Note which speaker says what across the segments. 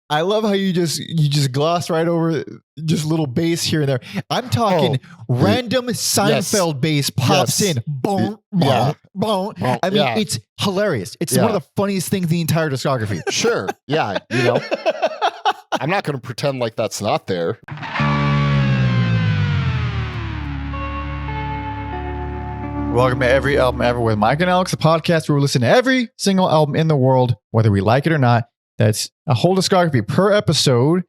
Speaker 1: I love how you just gloss right over just little bass here and there. I'm talking random Seinfeld bass pops in. Boom, boom, boom. I mean, it's hilarious. It's one of the funniest things in the entire discography.
Speaker 2: Sure. Yeah. You know, I'm not going to pretend like that's not there.
Speaker 1: Welcome to Every Album Ever with Mike and Alex, a podcast where we listen to every single album in the world, whether we like it or not. That's a whole discography per episode,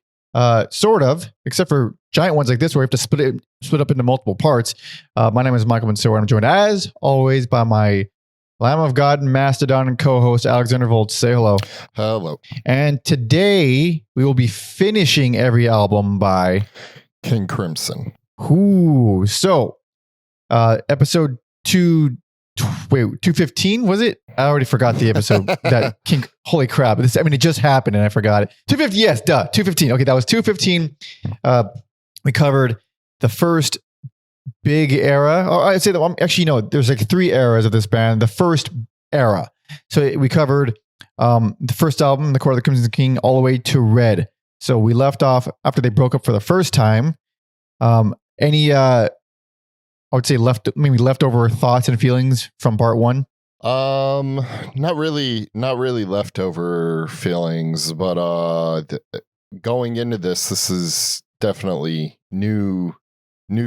Speaker 1: sort of, except for giant ones like this where we have to split up into multiple parts. My name is Michael Mansour. I'm joined, as always, by my Lamb of God and Mastodon and co-host, Alexander Volts. Say hello.
Speaker 2: Hello.
Speaker 1: And today, we will be finishing every album by
Speaker 2: King Crimson.
Speaker 1: Ooh. So, episode 215, was it? I already forgot the episode. Holy crap. It just happened and I forgot it. 250, yes, 215. Okay, that was 215. We covered the first big era. Or I'd say that, actually, no, there's like three eras of this band. The first era. So we covered the first album, The Court of the Crimson King, all the way to Red. So we left off after they broke up for the first time. I would say leftover thoughts and feelings from part one.
Speaker 2: Not really leftover feelings, but going into this is definitely new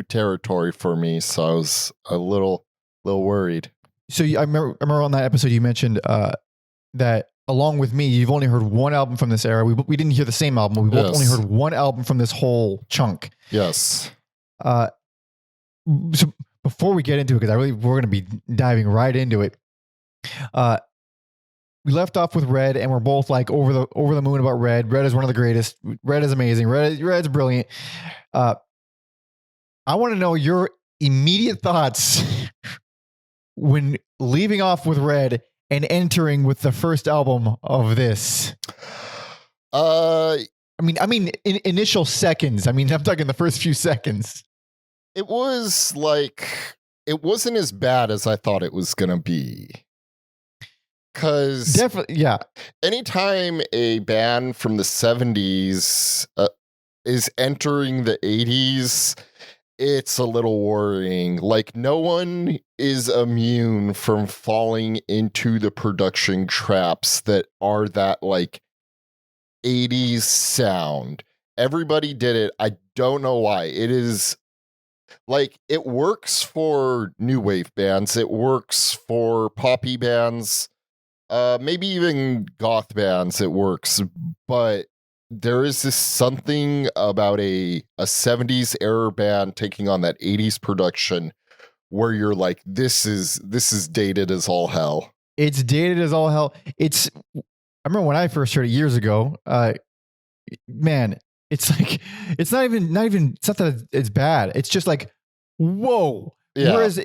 Speaker 2: territory for me. So I was a little worried.
Speaker 1: So I remember on that episode you mentioned that along with me, you've only heard one album from this era. We didn't hear the same album. We both only heard one album from this whole chunk.
Speaker 2: Yes.
Speaker 1: So before we get into it, because we're going to be diving right into it. We left off with Red, and we're both like over the moon about Red. Red is one of the greatest. Red is amazing. Red's brilliant. I want to know your immediate thoughts when leaving off with Red and entering with the first album of this. I mean, in initial seconds. I mean, I'm talking the first few seconds.
Speaker 2: It was like, it wasn't as bad as I thought it was going to be. Because
Speaker 1: definitely, yeah.
Speaker 2: Anytime a band from the 70s is entering the 80s, it's a little worrying. Like, no one is immune from falling into the production traps that are that, like, 80s sound. Everybody did it. I don't know why. It is... like, it works for new wave bands. It works for poppy bands. Maybe even goth bands it works. But there is this something about a 70s era band taking on that 80s production where you're like, this is dated as all hell.
Speaker 1: It's dated as all hell. I remember when I first heard it years ago, man, it's like, it's not that it's bad. It's just like, whoa.
Speaker 2: Yeah.
Speaker 1: Whereas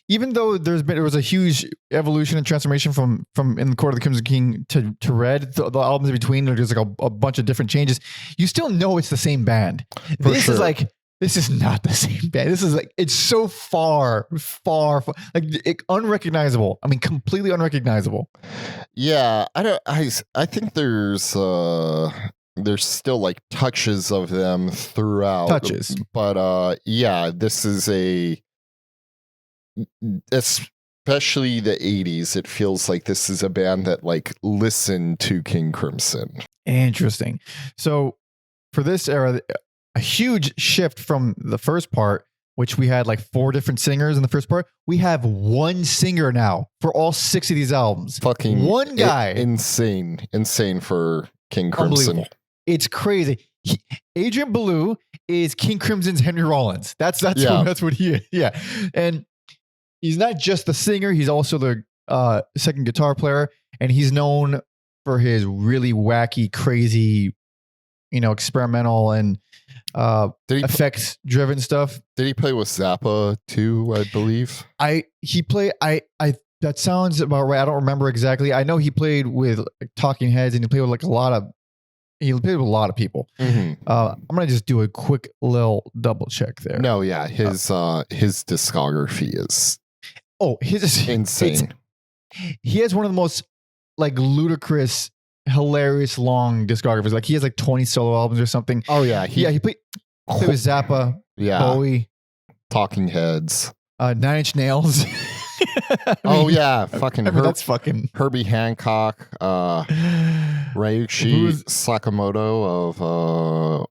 Speaker 1: even though there was a huge evolution and transformation from In the Court of the Crimson King to Red, the albums in between, there's like a bunch of different changes. You still know it's the same band. This is not the same band. This is like, it's so far, like unrecognizable. I mean, completely unrecognizable.
Speaker 2: Yeah. I think there's still like touches of them throughout. But yeah, this is especially the 80s, it feels like this is a band that like listened to King Crimson.
Speaker 1: Interesting. So for this era, a huge shift from the first part, which we had like 4 different singers in the first part. We have one singer now for all 6 of these albums.
Speaker 2: Fucking
Speaker 1: one guy.
Speaker 2: Insane for King Crimson.
Speaker 1: It's crazy. Adrian Belew is King Crimson's Henry Rollins. That's what he is. Yeah. And he's not just the singer, he's also the second guitar player, and he's known for his really wacky, crazy, experimental and effects driven stuff.
Speaker 2: Did he play with Zappa too, I believe?
Speaker 1: That sounds about right. I don't remember exactly. I know he played with like, Talking Heads, and he played with like a lot of people.
Speaker 2: Mm-hmm.
Speaker 1: I'm gonna just do a quick little double check there.
Speaker 2: No, yeah, his discography is
Speaker 1: his
Speaker 2: insane.
Speaker 1: He has one of the most like ludicrous hilarious long discographies. Like he has like 20 solo albums or something.
Speaker 2: Oh yeah,
Speaker 1: He played with Zappa,
Speaker 2: yeah,
Speaker 1: Bowie,
Speaker 2: Talking Heads,
Speaker 1: 9 Inch Nails.
Speaker 2: Oh yeah, fucking
Speaker 1: that's fucking
Speaker 2: Herbie Hancock, Ryuichi Sakamoto of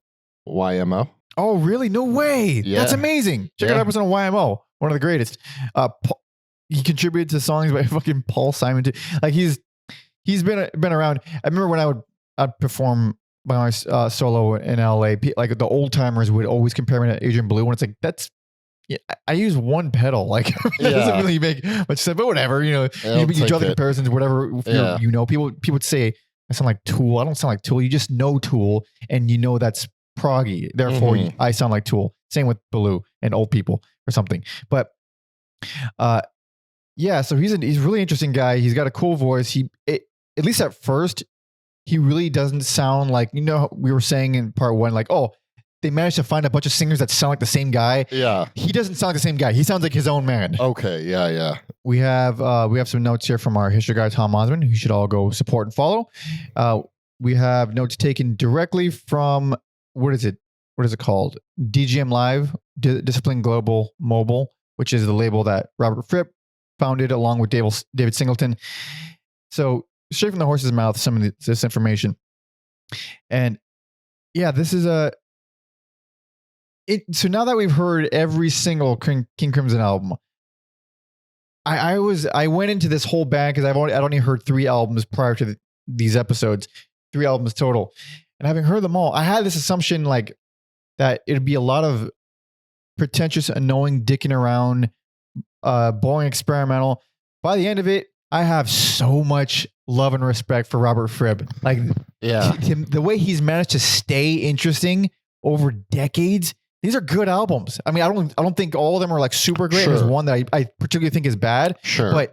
Speaker 2: YMO.
Speaker 1: Oh really? No way.
Speaker 2: Yeah.
Speaker 1: That's amazing. Check out episode of YMO, one of the greatest. He contributed to songs by fucking Paul Simon too. Like he's been around. I remember when I'd perform my solo in LA, like the old timers would always compare me to Adrian Belew, and it's like I use one pedal, like that doesn't really make much sense, but whatever, you draw the comparisons, whatever. People would say I sound like Tool. I don't sound like Tool. You just know Tool, and you know that's proggy. Therefore, I sound like Tool. Same with Belew and old people or something. But so he's a really interesting guy. He's got a cool voice. At least at first, he really doesn't sound like, we were saying in part one, like, oh, they managed to find a bunch of singers that sound like the same guy. Yeah. He doesn't sound like the same guy. He sounds like his own man.
Speaker 2: Okay. Yeah.
Speaker 1: We have some notes here from our history guy, Tom Osman, who you should all go support and follow. We have notes taken directly from, what is it called? DGM Live, Discipline Global Mobile, which is the label that Robert Fripp founded along with David Singleton. So straight from the horse's mouth, some of this information. And yeah, this is so now that we've heard every single King Crimson album, I went into this whole band because I'd only heard 3 albums prior to these episodes, 3 albums total. And having heard them all, I had this assumption like that it'd be a lot of pretentious, annoying, dicking around, boring experimental. By the end of it, I have so much love and respect for Robert Fripp. Like, the way he's managed to stay interesting over decades. These are good albums. I mean, I don't think all of them are like super great. There's one that I particularly think is bad. Sure, but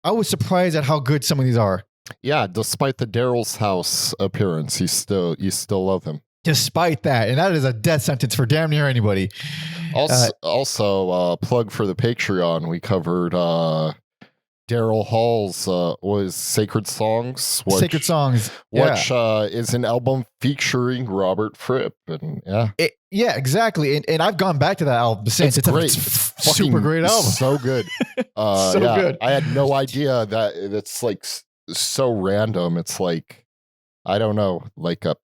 Speaker 1: I was surprised at how good some of these are.
Speaker 2: Yeah, despite the Daryl's House appearance, you still love him.
Speaker 1: Despite that, and that is a death sentence for damn near anybody.
Speaker 2: Also, plug for the Patreon. We covered Daryl Hall's was Sacred Songs. Which is an album featuring Robert Fripp, and
Speaker 1: exactly. And I've gone back to that album since. It's great. Super great album.
Speaker 2: So good. Good. I had no idea that it's like so random. It's like, I don't know, like a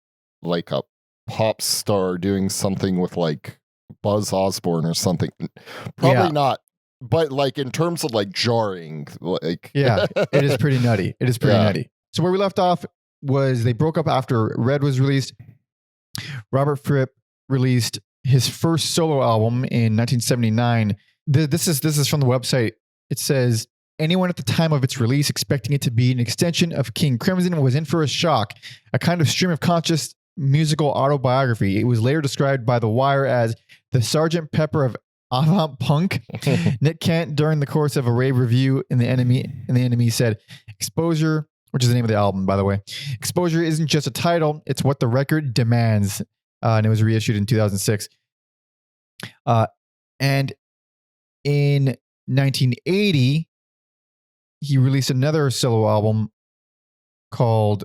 Speaker 2: pop star doing something with like Buzz Osborne or something. Probably not. But like in terms of like jarring, like
Speaker 1: it is pretty nutty. It is pretty nutty. So where we left off was they broke up after Red was released. Robert Fripp released his first solo album in 1979. This is from the website. It says, anyone at the time of its release expecting it to be an extension of King Crimson was in for a shock, a kind of stream of conscious musical autobiography. It was later described by The Wire as the Sgt. Pepper of avant punk. Nick Kent, during the course of a rave review in the Enemy said, "Exposure," which is the name of the album, by the way. "Exposure isn't just a title; it's what the record demands." And it was reissued in 2006. And in 1980, he released another solo album called,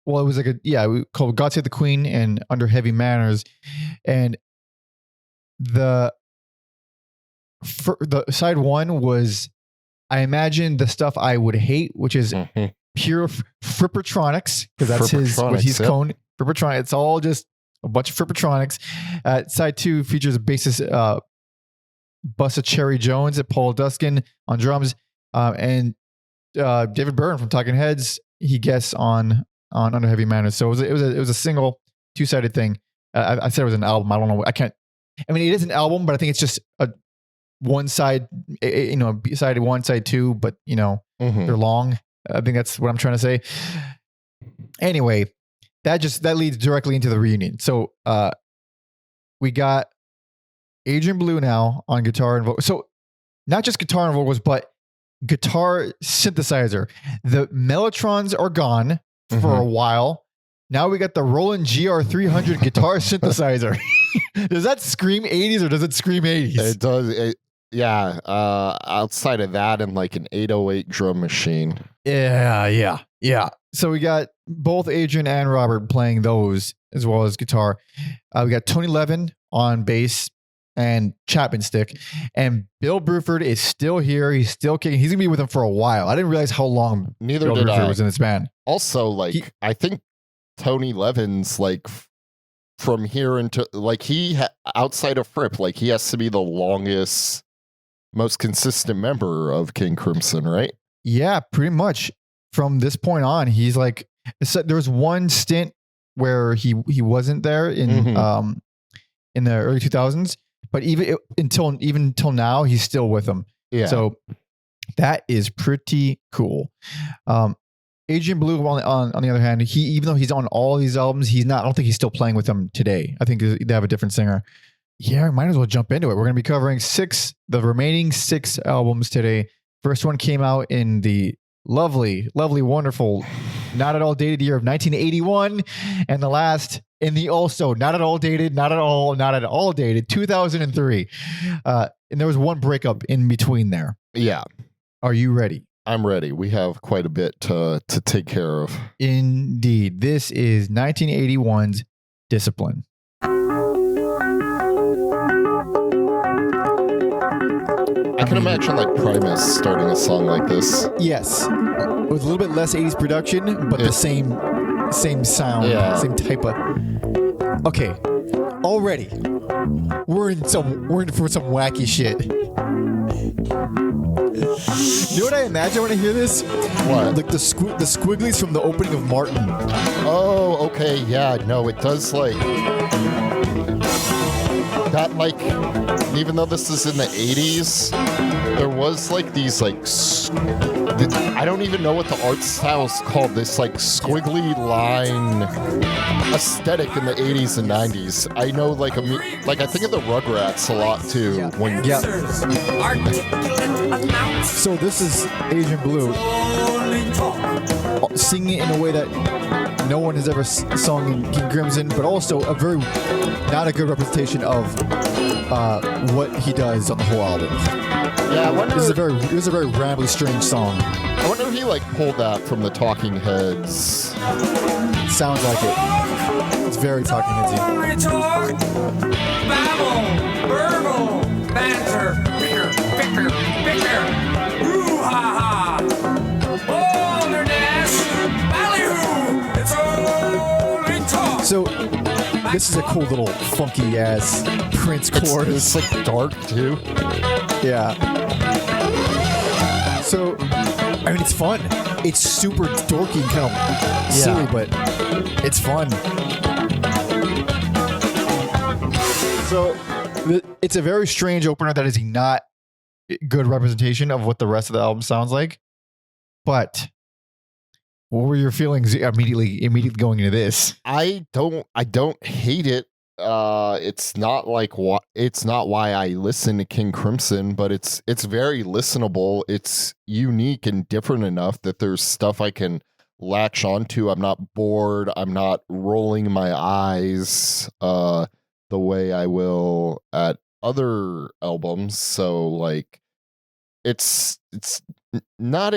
Speaker 1: called "God Save the Queen" and "Under Heavy Manners," and the side one was, I imagine, the stuff I would hate, which is pure Frippertronics, because that's what he's called. Frippertronics. It's all just a bunch of Frippertronics. Side 2 features a bassist, Bussa Cherry Jones, at Paul Duskin on drums, and David Byrne from Talking Heads. He guests on Under Heavy Manners. So it was a single 2-sided thing. I said it was an album. I don't know. I mean, it is an album, but I think it's just a one side, side 1, side 2, but they're long. I think that's what I'm trying to say. Anyway, that leads directly into the reunion. So we got Adrian Belew now on guitar and vocals. So not just guitar and vocals, but guitar synthesizer. The Mellotrons are gone for a while. Now we got the Roland GR300 guitar synthesizer. Does that scream 80s or does it scream 80s?
Speaker 2: It does. Outside of that and like an 808 drum machine.
Speaker 1: Yeah. So we got both Adrian and Robert playing those as well as guitar. We got Tony Levin on bass and Chapman stick, and Bill Bruford is still here. He's still kicking. He's gonna be with them for a while. I didn't realize how long
Speaker 2: Neither
Speaker 1: Bill
Speaker 2: did
Speaker 1: Bruford
Speaker 2: I.
Speaker 1: was in this band.
Speaker 2: Also, like, I think Tony Levin's like from here into like outside of Fripp, like he has to be the longest, most consistent member of King Crimson, right?
Speaker 1: Yeah, pretty much. From this point on, he's like, there was one stint where he wasn't there in the early 2000s, but even until now, he's still with them.
Speaker 2: Yeah.
Speaker 1: So that is pretty cool. Adrian Belew, on the other hand, even though he's on all these albums, I don't think he's still playing with them today. I think they have a different singer. Yeah, might as well jump into it. We're going to be covering the remaining 6 albums today. First one came out in the lovely, wonderful, not at all dated year of 1981, and the last in the also not at all dated 2003. And there was one breakup in between there.
Speaker 2: Yeah.
Speaker 1: Are you ready?
Speaker 2: I'm ready. We have quite a bit to take care of.
Speaker 1: Indeed. This is 1981's Discipline.
Speaker 2: I can imagine like Primus starting a song like this.
Speaker 1: Yes. With a little bit less 80s production, but the same sound, same type of. Okay. Already. We're in for some wacky shit. You know what I imagine when I hear this?
Speaker 2: What?
Speaker 1: Like the squigglies from the opening of Martin.
Speaker 2: Oh, okay. Yeah, no, it does like that, like, even though this is in the 80s, there was like these like I don't even know what the art style is called, this like squiggly line aesthetic in the 80s and 90s. I know like I think of the Rugrats a lot too.
Speaker 1: So this is Adrian Belew singing in a way that no one has ever sung in King Crimson, but also a very not a good representation of what he does on the whole album.
Speaker 2: Yeah, I wonder.
Speaker 1: It was a very rambly, strange song.
Speaker 2: I wonder if he like pulled that from the Talking Heads.
Speaker 1: Sounds like it. It's very Talking Headsy.
Speaker 3: Babble, burble, banter, bicker, boo-ha-ha. Wilderness, ballyhoo, it's only talk.
Speaker 1: So this is a cool little funky ass Prince chorus.
Speaker 2: It's like dark too.
Speaker 1: Yeah. So, I mean, it's fun. It's super dorky and kind of silly, but it's fun. So, it's a very strange opener that is not good representation of what the rest of the album sounds like. But what were your feelings immediately going into this?
Speaker 2: I don't hate it. It's not why I listen to King Crimson, but it's very listenable. It's unique and different enough that there's stuff I can latch onto. I'm not bored. I'm not rolling my eyes the way I will at other albums. So like it's not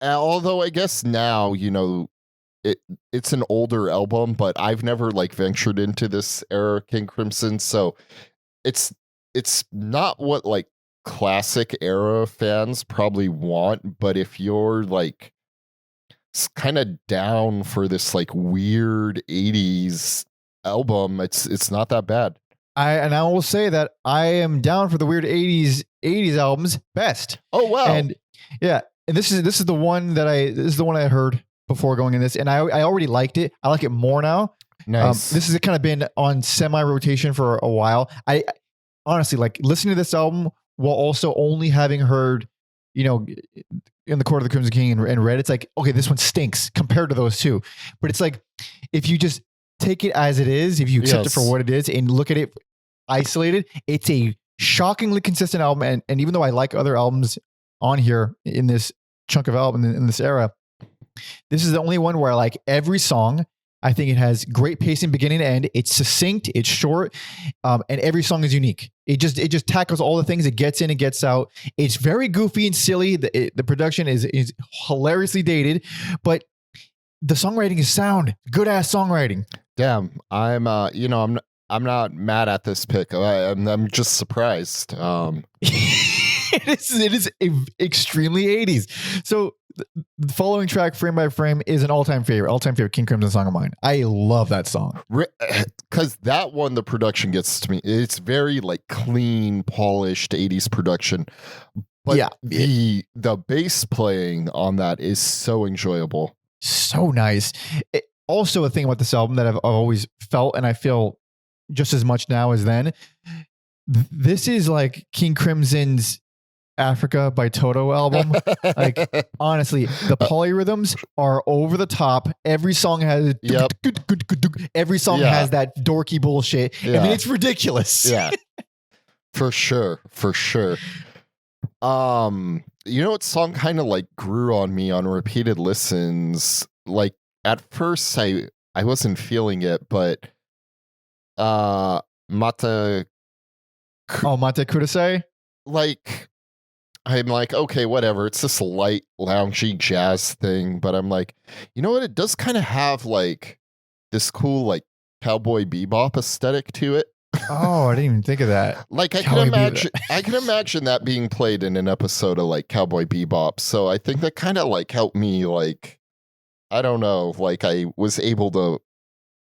Speaker 2: although I guess now, it's an older album, but I've never like ventured into this era King Crimson, so it's not what like classic era fans probably want, but if you're like kind of down for this like weird 80s album, it's not that bad.
Speaker 1: I will say that I am down for the weird 80s albums best.
Speaker 2: Oh wow.
Speaker 1: And yeah, and this is the one I heard before going in this, and I already liked it. I like it more now.
Speaker 2: Nice.
Speaker 1: This has kind of been on semi-rotation for a while. I honestly like listening to this album while also only having heard, In the Court of the Crimson King and read, it's like, okay, this one stinks compared to those two. But it's like, if you just take it as it is, if you accept it for what it is and look at it isolated, it's a shockingly consistent album. And even though I like other albums on here in this chunk of album in this era, this is the only one where I like every song. I think it has great pacing beginning to end. It's succinct, it's short, and every song is unique. It just tackles all the things. It gets in and gets out. It's very goofy and silly. The production is hilariously dated, but the songwriting is sound. Good ass songwriting.
Speaker 2: Damn, I'm not mad at this pick. I'm just surprised.
Speaker 1: It is extremely 80s. So the following track, Frame by Frame, is an all-time favorite King Crimson song of mine. I love that song.
Speaker 2: Because that one, the production gets to me. It's very like clean, polished 80s production. But
Speaker 1: yeah,
Speaker 2: the bass playing on that is so enjoyable.
Speaker 1: So nice. Also, a thing about this album that I've always felt, and I feel just as much now as then, this is like King Crimson's Africa by Toto album. Like, honestly, the polyrhythms are over the top. Every song has every song has that dorky bullshit. I mean, it's ridiculous.
Speaker 2: Yeah. For sure. You know what song kind of like grew on me on repeated listens? Like at first I wasn't feeling it, but Mata
Speaker 1: Kudasai?
Speaker 2: Like I'm like, okay, whatever. It's this light, loungy jazz thing, but I'm like, you know what? It does kind of have like this cool, like cowboy bebop aesthetic to it.
Speaker 1: Oh, I didn't even think of that.
Speaker 2: Like I can imagine that being played in an episode of like Cowboy Bebop. So I think that kind of like helped me, like, I don't know, like I was able to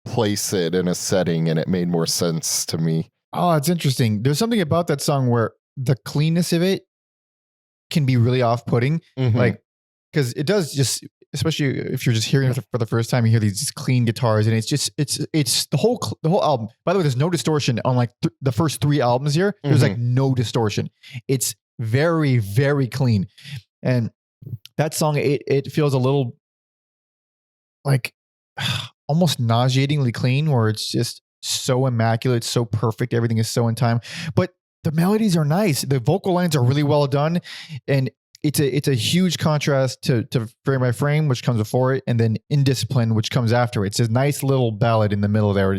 Speaker 2: place it in a setting and it made more sense to me.
Speaker 1: Oh, it's interesting. There's something about that song where the cleanness of it can be really off-putting.
Speaker 2: Mm-hmm.
Speaker 1: Like, because it does just, especially if you're just hearing it for the first time, you hear these clean guitars, and it's the whole album. By the way, there's no distortion on like the first 3 albums here. There's like no distortion. It's very, very clean. And that song, it feels a little like almost nauseatingly clean, where it's just so immaculate, so perfect. Everything is so in time, but the melodies are nice. The vocal lines are really well done, and it's a huge contrast to Frame by Frame, which comes before it, and then Indiscipline, which comes after it. It's a nice little ballad in the middle there.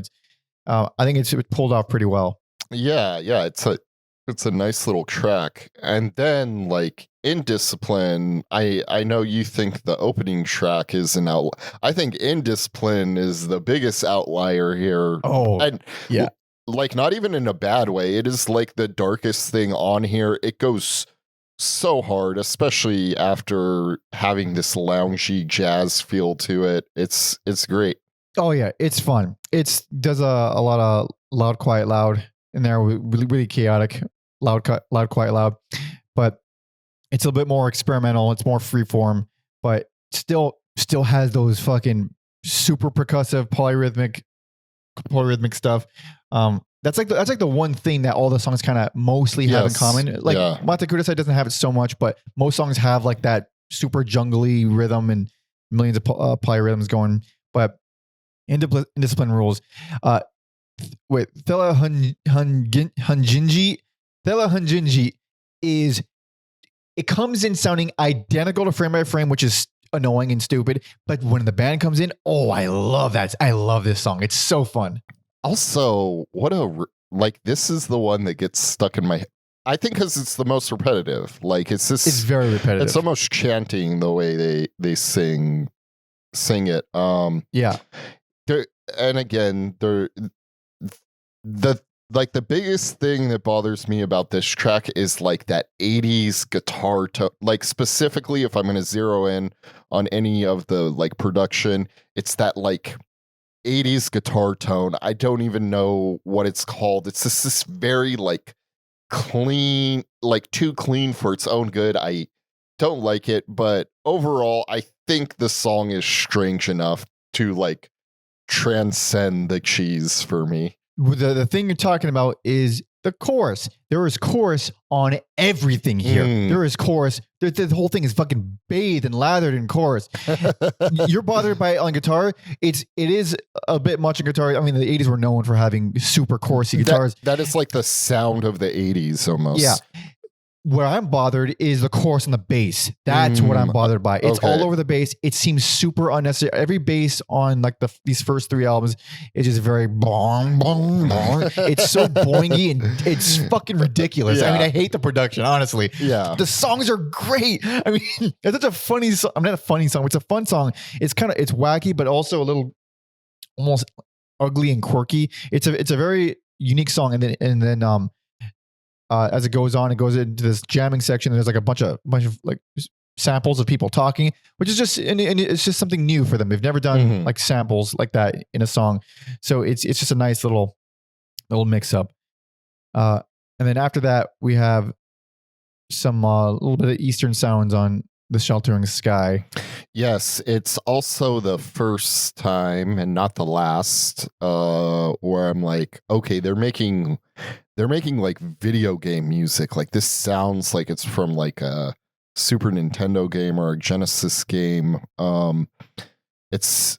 Speaker 1: I think it's pulled off pretty well. Yeah.
Speaker 2: It's a nice little track. And then like Indiscipline, I know you think the opening track is an out. I think Indiscipline is the biggest outlier here.
Speaker 1: Oh,
Speaker 2: and
Speaker 1: yeah.
Speaker 2: Like not even in a bad way. It is like the darkest thing on here. It goes so hard, especially after having this loungy jazz feel to it. It's great.
Speaker 1: Oh yeah, it's fun. It does a lot of loud, quiet, loud in there. Really, really chaotic. Loud, quiet, loud. But it's a little bit more experimental. It's more freeform, but still has those fucking super percussive polyrhythmic stuff. That's like the one thing that all the songs kind of mostly have in common. Like Mata Kudasai doesn't have it so much, but most songs have like that super jungly rhythm and millions of polyrhythms going. But Indiscipline rules. Thela Hunjinji is, it comes in sounding identical to Frame by Frame, which is annoying and stupid. But when the band comes in, oh, I love that. I love this song. It's so fun.
Speaker 2: Also, this is the one that gets stuck in my head. I think because it's the most repetitive. Like it's
Speaker 1: very repetitive.
Speaker 2: It's almost chanting the way they sing it.
Speaker 1: Yeah.
Speaker 2: And again, the biggest thing that bothers me about this track is like that 80s guitar tone. Like specifically, if I'm going to zero in on any of the like production, it's that like 80s guitar tone. I don't even know what it's called. It's just this very like clean, like too clean for its own good. I don't like it, but overall, I think the song is strange enough to like transcend the cheese for me.
Speaker 1: The thing you're talking about is the chorus. There is chorus on everything here. There is chorus. The whole thing is fucking bathed and lathered in chorus. You're bothered by it on guitar. It is a bit much on guitar. I mean, the 80s were known for having super chorusy guitars.
Speaker 2: That is like the sound of the 80s almost.
Speaker 1: Yeah. where I'm bothered is the chorus and the bass. That's what I'm bothered by. It's
Speaker 2: okay.
Speaker 1: all over the bass. It seems super unnecessary. Every bass on like these first 3 albums is just very bong, bong, bong. It's so boingy and it's fucking ridiculous. I
Speaker 2: Yeah.
Speaker 1: mean, I hate the production, honestly.
Speaker 2: Yeah.
Speaker 1: The songs are great. I mean, it's such a funny song. I'm not a funny song. It's a fun song. It's wacky, but also a little almost ugly and quirky. It's a very unique song. And then as it goes on, it goes into this jamming section. And there's like a bunch of like samples of people talking, which is just and it's just something new for them. They've never done like samples like that in a song, so it's just a nice little mix up. And then after that, we have some little bit of Eastern sounds on The Sheltering Sky.
Speaker 2: Yes, it's also the first time and not the last where I'm like, okay, they're making like video game music. Like this sounds like it's from like a Super Nintendo game or a Genesis game. It's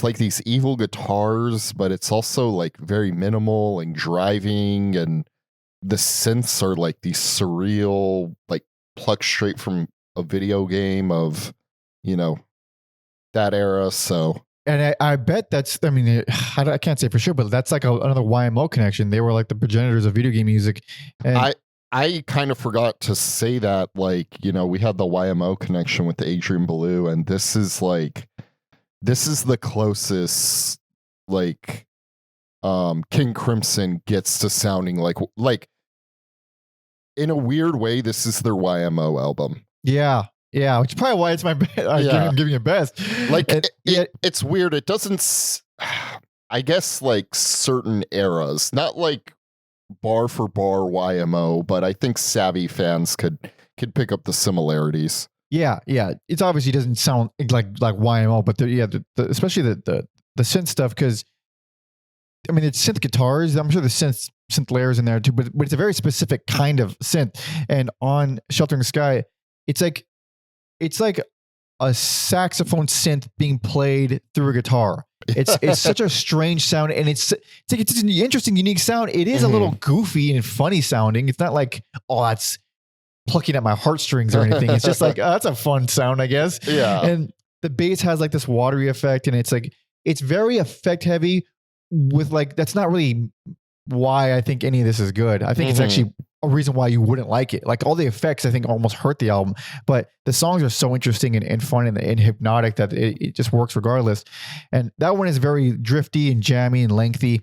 Speaker 2: like these evil guitars, but it's also like very minimal and driving, and the synths are like these surreal, like plucked straight from a video game of, that era. So,
Speaker 1: and I bet that's, I mean, I can't say for sure, but that's like another YMO connection. They were like the progenitors of video game music. And
Speaker 2: I kind of forgot to say that, like, we had the YMO connection with the Adrian Belew, and this is the closest, like, King Crimson gets to sounding like in a weird way, this is their YMO album.
Speaker 1: Yeah, which is probably why it's my best. I'm giving it best.
Speaker 2: Like, it's weird. It doesn't, I guess, like certain eras, not like bar for bar YMO, but I think savvy fans could pick up the similarities.
Speaker 1: Yeah. It's obviously doesn't sound like YMO, but especially the synth stuff, because I mean, it's synth guitars. I'm sure the synth layers in there too, but it's a very specific kind of synth. And on Sheltering Sky, it's like a saxophone synth being played through a guitar. It's such a strange sound, and it's an interesting, unique sound. It is a little goofy and funny sounding. It's not like, oh, that's plucking at my heartstrings or anything. It's just like, oh, that's a fun sound, I guess.
Speaker 2: Yeah.
Speaker 1: And the bass has like this watery effect, and it's very effect heavy with like, that's not really why I think any of this is good. I think it's actually a reason why you wouldn't like it. Like all the effects, I think, almost hurt the album, but the songs are so interesting and fun and hypnotic that it just works regardless. And that one is very drifty and jammy and lengthy,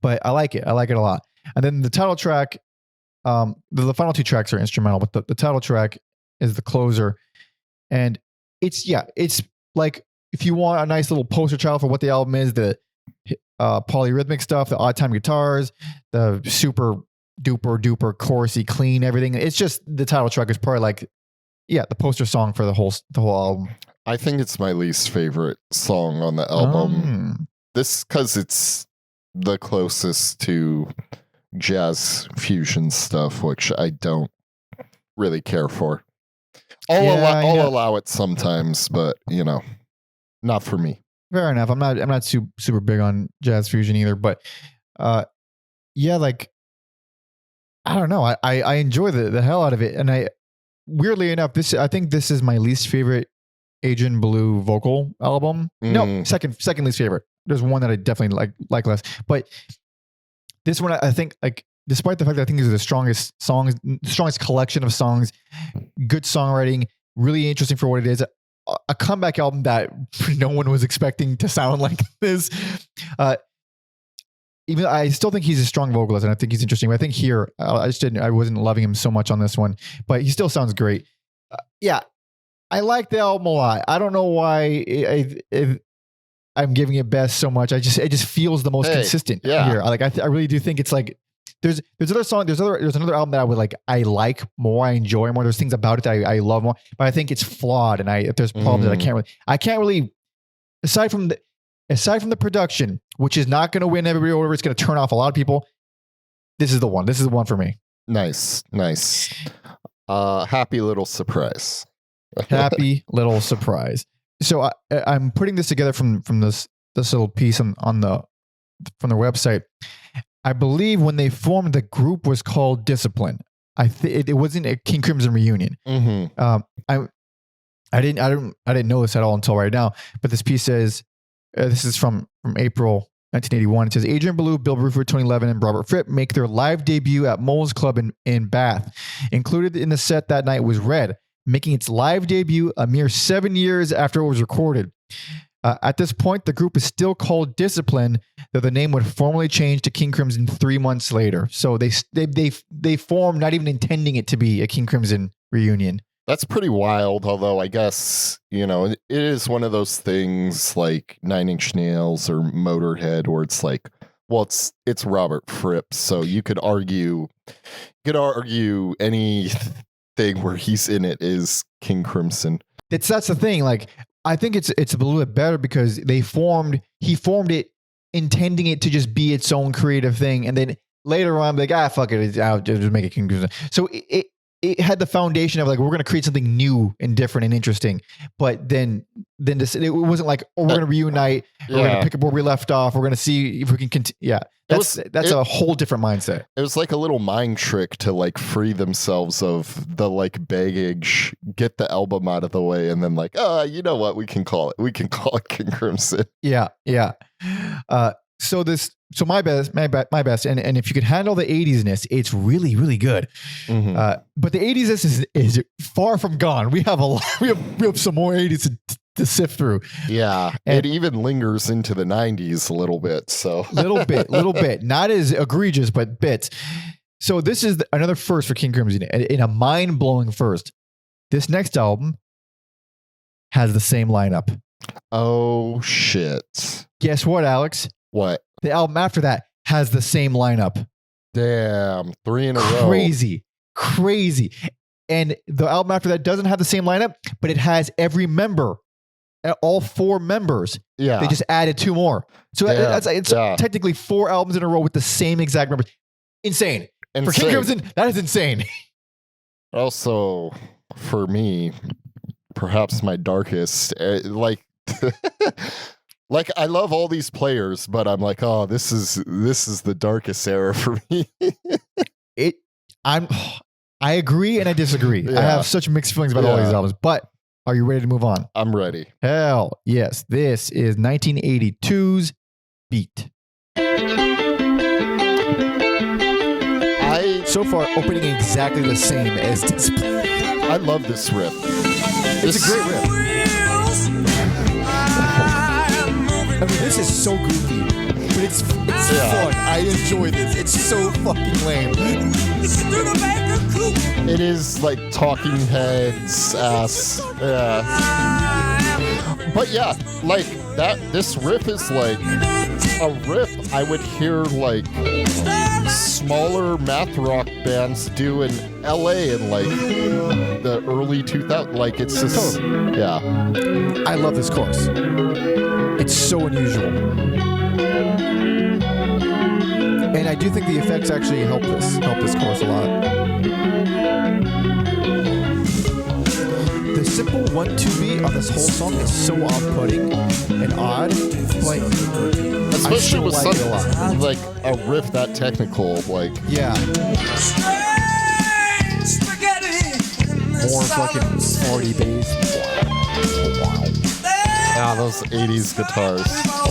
Speaker 1: but I like it. I like it a lot. And then the title track, the final 2 tracks are instrumental, but the title track is the closer. And it's like, if you want a nice little poster child for what the album is, the polyrhythmic stuff, the odd time guitars, the super duper chorusy clean everything. It's just the title track is probably like, the poster song for the whole album.
Speaker 2: I think it's my least favorite song on the album. This because it's the closest to jazz fusion stuff, which I don't really care for. I'll allow it sometimes, but not for me.
Speaker 1: Fair enough. I'm not super big on jazz fusion either, but like, I don't know. I enjoy the hell out of it. And weirdly enough, I think this is my least favorite Adrian Belew vocal album. No, second least favorite. There's one that I definitely like less, but this one, I think, like, despite the fact that I think these are the strongest collection of songs, good songwriting, really interesting for what it is. A comeback album that no one was expecting to sound like this. Even I still think he's a strong vocalist, and I think he's interesting. But I think here, I wasn't loving him so much on this one, but he still sounds great. I like the album a lot. I don't know why I'm giving it best so much. It just feels the most consistent here. Like I really do think it's like there's other song, there's another album that I like more, I enjoy more. There's things about it that I love more, but I think it's flawed, and if there's problems that I can't really aside from the production, which is not going to win everybody over, it's going to turn off a lot of people. This is the one. This is the one for me. Nice.
Speaker 2: Happy little surprise.
Speaker 1: Happy little surprise. So I'm putting this together from this little piece from their website. I believe when they formed, the group was called Discipline. it wasn't a King Crimson reunion. I didn't know this at all until right now. But this piece says, this is from April 1981. It says Adrian Belew, Bill Bruford, Tony Levin, and Robert Fripp make their live debut at Moles Club in Bath. Included in the set that night was Red, making its live debut a mere 7 years after it was recorded. At this point, the group is still called Discipline, though the name would formally change to King Crimson 3 months later. So they formed, not even intending it to be a King Crimson reunion.
Speaker 2: That's pretty wild, although I guess, it is one of those things like Nine Inch Nails or Motorhead where it's like, well, it's Robert Fripp, so you could argue anything where he's in it is King Crimson.
Speaker 1: That's the thing. Like, I think it's a little bit better because he formed it intending it to just be its own creative thing, and then later on, like, fuck it, I'll just make it King Crimson. So it had the foundation of like, we're going to create something new and different and interesting. But then it wasn't like, we're going to reunite. We're going to pick up where we left off. We're going to see if we can continue. Yeah. That's a whole different mindset.
Speaker 2: It was like a little mind trick to like free themselves of the like baggage, get the album out of the way. And then like, you know what? We can call it King Crimson. Yeah.
Speaker 1: Yeah. So my best, and if you could handle the 80s-ness, it's really, really good. But the 80s-ness is far from gone. We have we have some more 80s to sift through.
Speaker 2: Yeah, and it even lingers into the 90s a little bit. So
Speaker 1: little bit, not as egregious, but bits. So this is another first for King Crimson, in a mind-blowing first. This next album has the same lineup.
Speaker 2: Oh shit!
Speaker 1: Guess what, Alex?
Speaker 2: What?
Speaker 1: The album after that has the same lineup.
Speaker 2: Damn, 3 in a row.
Speaker 1: Crazy. And the album after that doesn't have the same lineup, but it has every member, all 4 members.
Speaker 2: Yeah.
Speaker 1: They just added 2 more. So it's technically 4 albums in a row with the same exact members. Insane. For King Crimson, that is insane.
Speaker 2: Also, for me, perhaps my darkest, like I love all these players, but I'm like, oh, this is the darkest era for me.
Speaker 1: I agree and I disagree. Yeah. I have such mixed feelings about all these albums, but are you ready to move on?
Speaker 2: I'm ready.
Speaker 1: Hell yes. This is 1982's Beat. So far opening exactly the same as Discipline.
Speaker 2: I love this riff.
Speaker 1: It's a great riff. I mean, this is so goofy, but it's fun. I enjoy this. It's so fucking lame.
Speaker 2: It is like Talking Heads ass. Yeah. But yeah, like that. This riff is like a riff I would hear like smaller math rock bands do in LA in like the early 2000s. Like it's just yeah.
Speaker 1: I love this chorus. It's so unusual. And I do think the effects actually help this chorus a lot. The simple 1-2 beat on this whole song is so off-putting and odd. Like,
Speaker 2: especially with something like a riff that technical, like
Speaker 1: yeah. More fucking 40 bass.
Speaker 2: Ah, those 80s guitars.
Speaker 1: Yeah.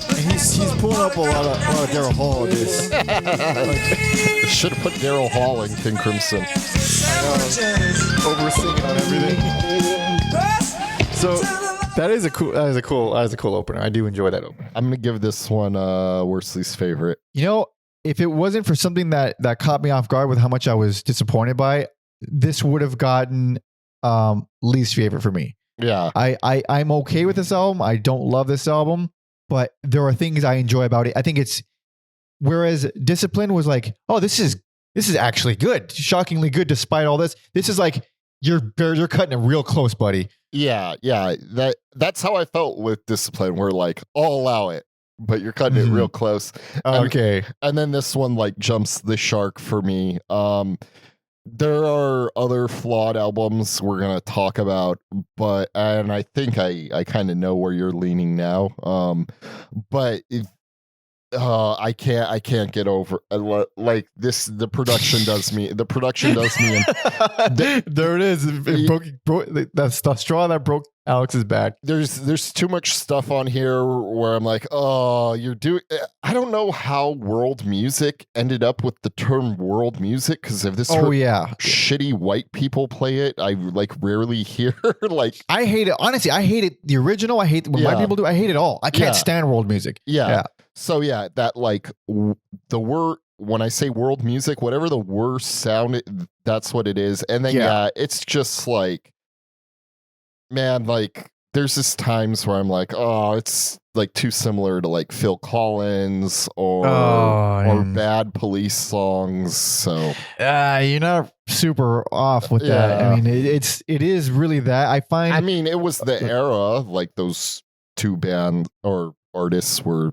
Speaker 1: And he's pulling up a lot of Daryl Hall in this.
Speaker 2: Should have put Daryl Hall in King Crimson.
Speaker 1: Over singing on everything. So that is a cool opener. I do enjoy that opener.
Speaker 2: I'm gonna give this one Worsley's favorite.
Speaker 1: If it wasn't for something that caught me off guard with how much I was disappointed by, this would have gotten least favorite for me.
Speaker 2: Yeah.
Speaker 1: I'm okay with this album. I don't love this album, but there are things I enjoy about it. I think it's, whereas Discipline was like, oh, this is actually good. Shockingly good despite all this. This is like, you're cutting it real close, buddy.
Speaker 2: Yeah. That's how I felt with Discipline. We're like, I'll allow it, but you're cutting it real close.
Speaker 1: Okay.
Speaker 2: And then this one like jumps the shark for me. There are other flawed albums we're going to talk about, and I think I kind of know where you're leaning now. But I can't get over like this. The production does me. The production does me.
Speaker 1: There it is. It broke, that's the straw that broke Alex's back.
Speaker 2: There's too much stuff on here where I'm like, oh, you're doing. I don't know how world music ended up with the term world music because if this shitty white people play it, I like rarely hear like.
Speaker 1: I hate it. Honestly, I hate it. The original, I hate when white people do. I hate it all. I can't stand world music.
Speaker 2: Yeah. So that like the word. When I say world music, whatever the worst sound, that's what it is. And then it's just like. Man, like there's just times where I'm like, oh, it's like too similar to like Phil Collins or Bad Police songs. So
Speaker 1: you're not super off with that. I mean, it is really that. I find.
Speaker 2: I mean, it was the era. Like those two band or artists were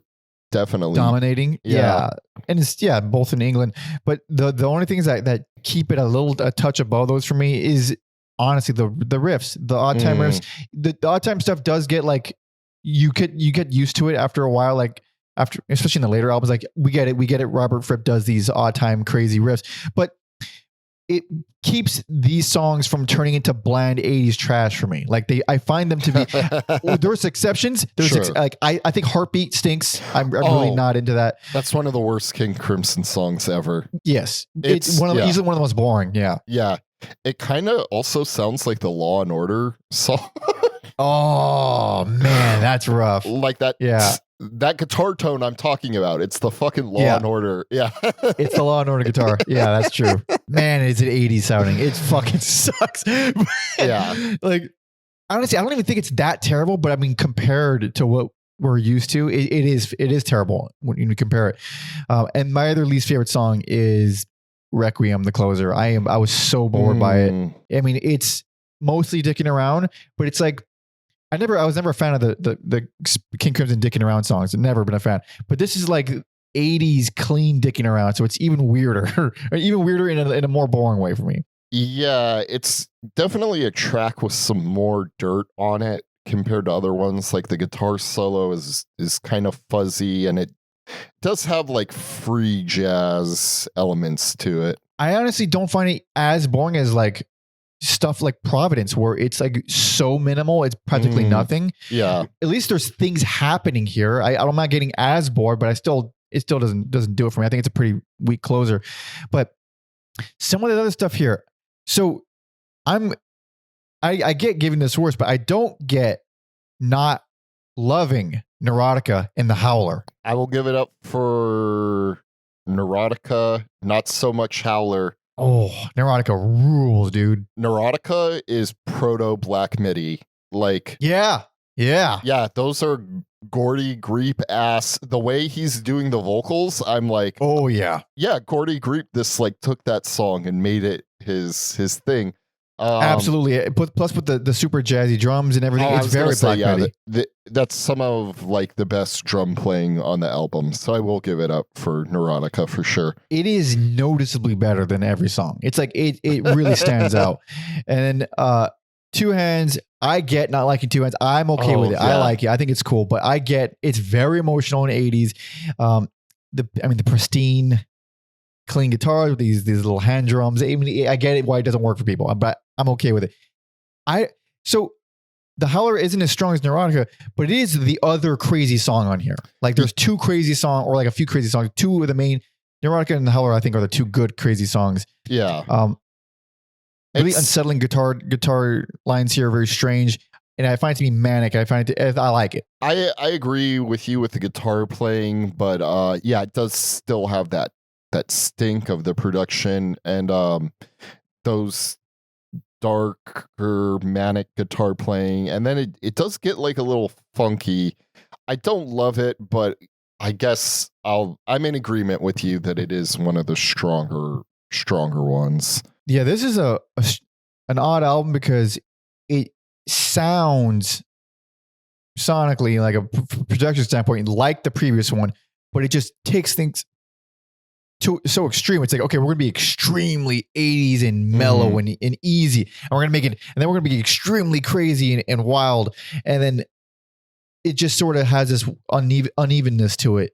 Speaker 2: definitely
Speaker 1: dominating. Yeah. And it's both in England. But the only things that keep it a touch above those for me is. Honestly, the riffs, the odd time riffs, the odd time stuff does get like you get used to it after a while. Like after, especially in the later albums, like we get it. Robert Fripp does these odd time crazy riffs, but it keeps these songs from turning into bland 80s trash for me. Like I find them to be. There's exceptions. I think Heartbeat stinks. I'm really not into that.
Speaker 2: That's one of the worst King Crimson songs ever.
Speaker 1: Yes, it's one of easily one of the most boring.
Speaker 2: Yeah. It kind of also sounds like the Law and Order song.
Speaker 1: Oh man, that's rough.
Speaker 2: Like that. Yeah. That guitar tone I'm talking about. It's the fucking Law and Order. Yeah.
Speaker 1: It's the Law and Order guitar. Yeah, that's true. Man, is it 80s sounding. It fucking sucks.
Speaker 2: Yeah.
Speaker 1: Like, honestly, I don't even think it's that terrible, but I mean, compared to what we're used to, it is terrible when you compare it. And my other least favorite song is Requiem, the closer. I was so bored by it. I mean, it's mostly dicking around, but it's like I was never a fan of the King Crimson dicking around songs. I've never been a fan. But this is like 80s clean dicking around, so it's even weirder, or even weirder in a more boring way for me.
Speaker 2: Yeah, it's definitely a track with some more dirt on it compared to other ones. Like the guitar solo is kind of fuzzy, and it does have like free jazz elements to it.
Speaker 1: I honestly don't find it as boring as like stuff like Providence, where it's like so minimal, it's practically nothing.
Speaker 2: Yeah.
Speaker 1: At least there's things happening here. I'm not getting as bored, but it still doesn't do it for me. I think it's a pretty weak closer. But some of the other stuff here. So I get giving this worse, but I don't get not loving Neurotica in the Howler.
Speaker 2: I will give it up for Neurotica, not so much Howler.
Speaker 1: Oh, Neurotica rules, dude.
Speaker 2: Neurotica is proto Black Midi. Like,
Speaker 1: yeah,
Speaker 2: those are Gordy Greep ass. The way he's doing the vocals, I'm like,
Speaker 1: oh yeah,
Speaker 2: Gordy Greep. This like took that song and made it his thing.
Speaker 1: Absolutely. Plus with the super jazzy drums and everything, it's very Black Midi.
Speaker 2: That's some of like the best drum playing on the album. So I will give it up for Neurotica for sure.
Speaker 1: It is noticeably better than every song. It's like it really stands out. And then Two Hands, I get not liking Two Hands. I'm okay with it. Yeah. I like it. I think it's cool, but I get it's very emotional in the 80s. The pristine clean guitar with these little hand drums. I mean, I get it why it doesn't work for people, but I'm okay with it. So the Howler isn't as strong as Neurotica, but it is the other crazy song on here. Like there's two crazy songs, or like a few crazy songs. Two of the main Neurotica and the Howler, I think, are the two good crazy songs.
Speaker 2: Yeah.
Speaker 1: Really unsettling guitar lines here, very strange. And I find it to be manic. I like it.
Speaker 2: I agree with you with the guitar playing, but it does still have that stink of the production and those darker manic guitar playing, and then it does get like a little funky. I don't love it, but I guess I'm in agreement with you that it is one of the stronger ones.
Speaker 1: Yeah, this is an odd album because it sounds sonically, like a production standpoint, like the previous one, but it just takes things so extreme. It's like, okay, we're gonna be extremely 80s and mellow and easy, and we're gonna make it, and then we're gonna be extremely crazy and wild, and then it just sort of has this unevenness to it.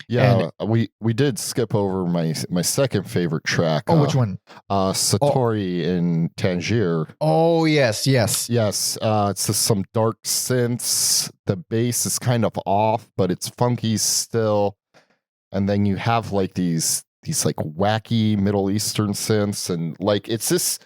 Speaker 2: Yeah, we did skip over my second favorite track.
Speaker 1: Oh, which one?
Speaker 2: Satori in Tangier.
Speaker 1: Oh, yes.
Speaker 2: Yes, it's just some dark synths. The bass is kind of off, but it's funky still. And then you have like these like wacky Middle Eastern synths, and like it's this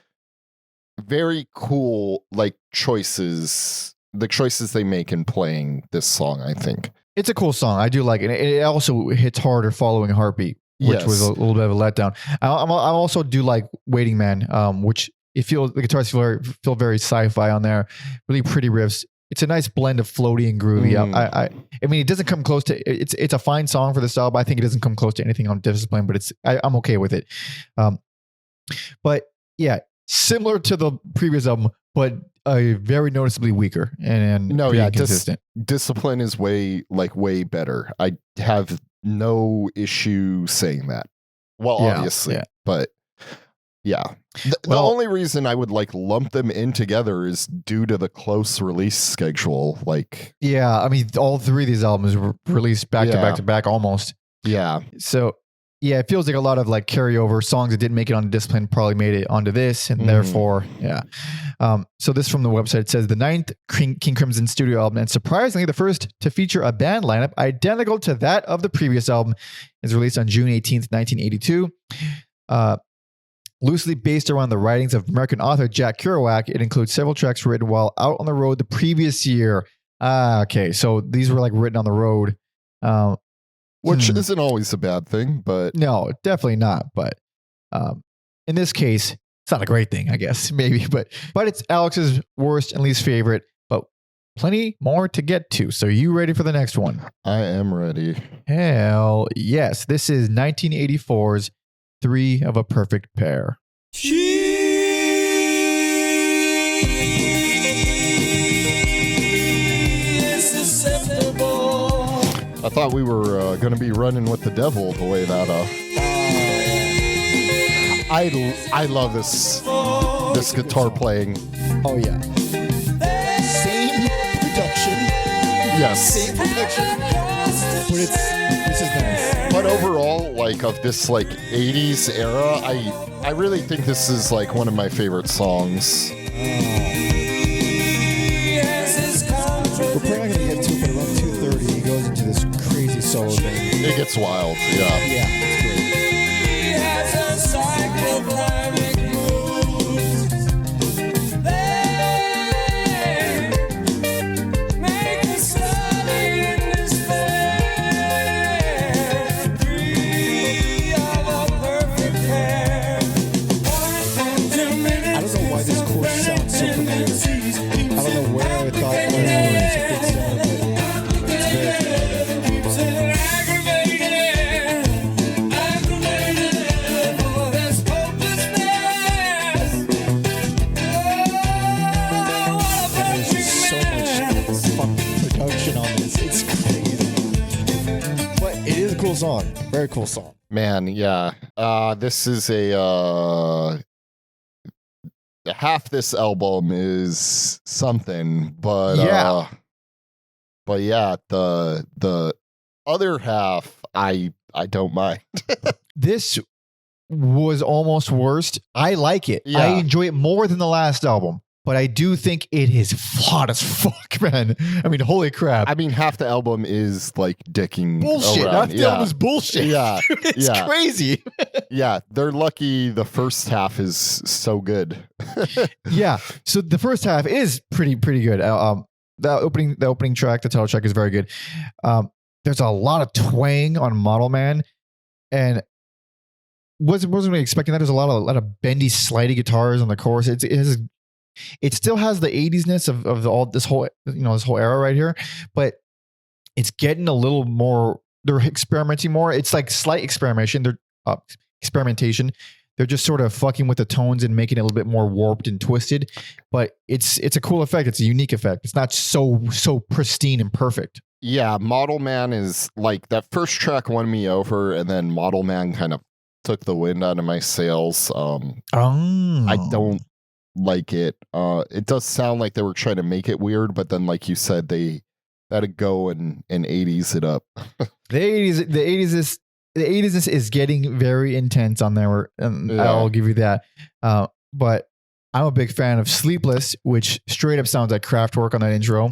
Speaker 2: very cool like choices. The choices they make in playing this song, I think.
Speaker 1: It's a cool song. I do like it. It also hits harder following Heartbeat, which was a little bit of a letdown. I also do like Waiting Man, which it feels the guitars feel very sci-fi on there. Really pretty riffs. It's a nice blend of floaty and groovy. I mean, it doesn't come close to. It's a fine song for this album. I think it doesn't come close to anything on Discipline, but I'm okay with it. But yeah, similar to the previous album, but very noticeably weaker and inconsistent.
Speaker 2: Discipline is way better. I have no issue saying that. Well, obviously, but yeah. The only reason I would like lump them in together is due to the close release schedule. Like,
Speaker 1: yeah, I mean, all three of these albums were released back to back almost.
Speaker 2: Yeah.
Speaker 1: So yeah, it feels like a lot of like carryover songs that didn't make it onto Discipline probably made it onto this, and therefore, yeah. So this from the website, it says the 9th King Crimson studio album, and surprisingly the first to feature a band lineup identical to that of the previous album, is released on June 18th, 1982. Loosely based around the writings of American author Jack Kerouac, it includes several tracks written while out on the road the previous year. Okay, so these were like written on the road.
Speaker 2: Which isn't always a bad thing, but...
Speaker 1: No, definitely not. But in this case, it's not a great thing, I guess, maybe. But it's Alex's worst and least favorite, but plenty more to get to. So you ready for the next one?
Speaker 2: I am ready.
Speaker 1: Hell yes. This is 1984's Three of a Perfect Pair.
Speaker 2: I thought we were going to be running with the devil the way that I love this guitar playing.
Speaker 1: Oh yeah. Same production.
Speaker 2: Yes.
Speaker 1: Same production. But this is nice.
Speaker 2: But overall, like of this like 80s era, I really think this is like one of my favorite songs.
Speaker 1: We're probably not going to get to it, but around 2:30 he goes into this crazy solo thing.
Speaker 2: It gets wild, yeah.
Speaker 1: Yeah, it's great. I don't know why this chorus sounds so familiar. I don't know where I thought it's a good sound, but it's good. And there's just so much fucking production on this. It's crazy. But it is a cool song. Very cool song.
Speaker 2: Man, yeah. This is a half this album is something, but
Speaker 1: Yeah.
Speaker 2: But yeah, the other half I don't mind.
Speaker 1: This was almost worst. I like it.
Speaker 2: Yeah.
Speaker 1: I enjoy it more than the last album, but I do think it is flawed as fuck, man. I mean, holy crap.
Speaker 2: I mean, half the album is like dicking
Speaker 1: Bullshit.
Speaker 2: around.
Speaker 1: Half the album is bullshit.
Speaker 2: Yeah.
Speaker 1: It's
Speaker 2: Yeah.
Speaker 1: crazy.
Speaker 2: Yeah, they're lucky the first half is so good.
Speaker 1: Yeah. So the first half is pretty good. The opening track, the title track, is very good. There's a lot of twang on Model Man, and wasn't really expecting that. There's a lot of bendy, slidey guitars on the chorus. It still has the 80s-ness of all this whole era right here, but it's getting a little more. They're experimenting more. It's like slight experimentation. They're just sort of fucking with the tones and making it a little bit more warped and twisted. But it's a cool effect. It's a unique effect. It's not so pristine and perfect.
Speaker 2: Yeah, Model Man is like that first track won me over, and then Model Man kind of took the wind out of my sails. I don't like it. It does sound like they were trying to make it weird, but then like you said, they that'd go and 80s it up.
Speaker 1: The 80s is getting very intense on there, and
Speaker 2: Yeah.
Speaker 1: I'll give you that. But I'm a big fan of Sleepless, which straight up sounds like Kraftwerk on that intro.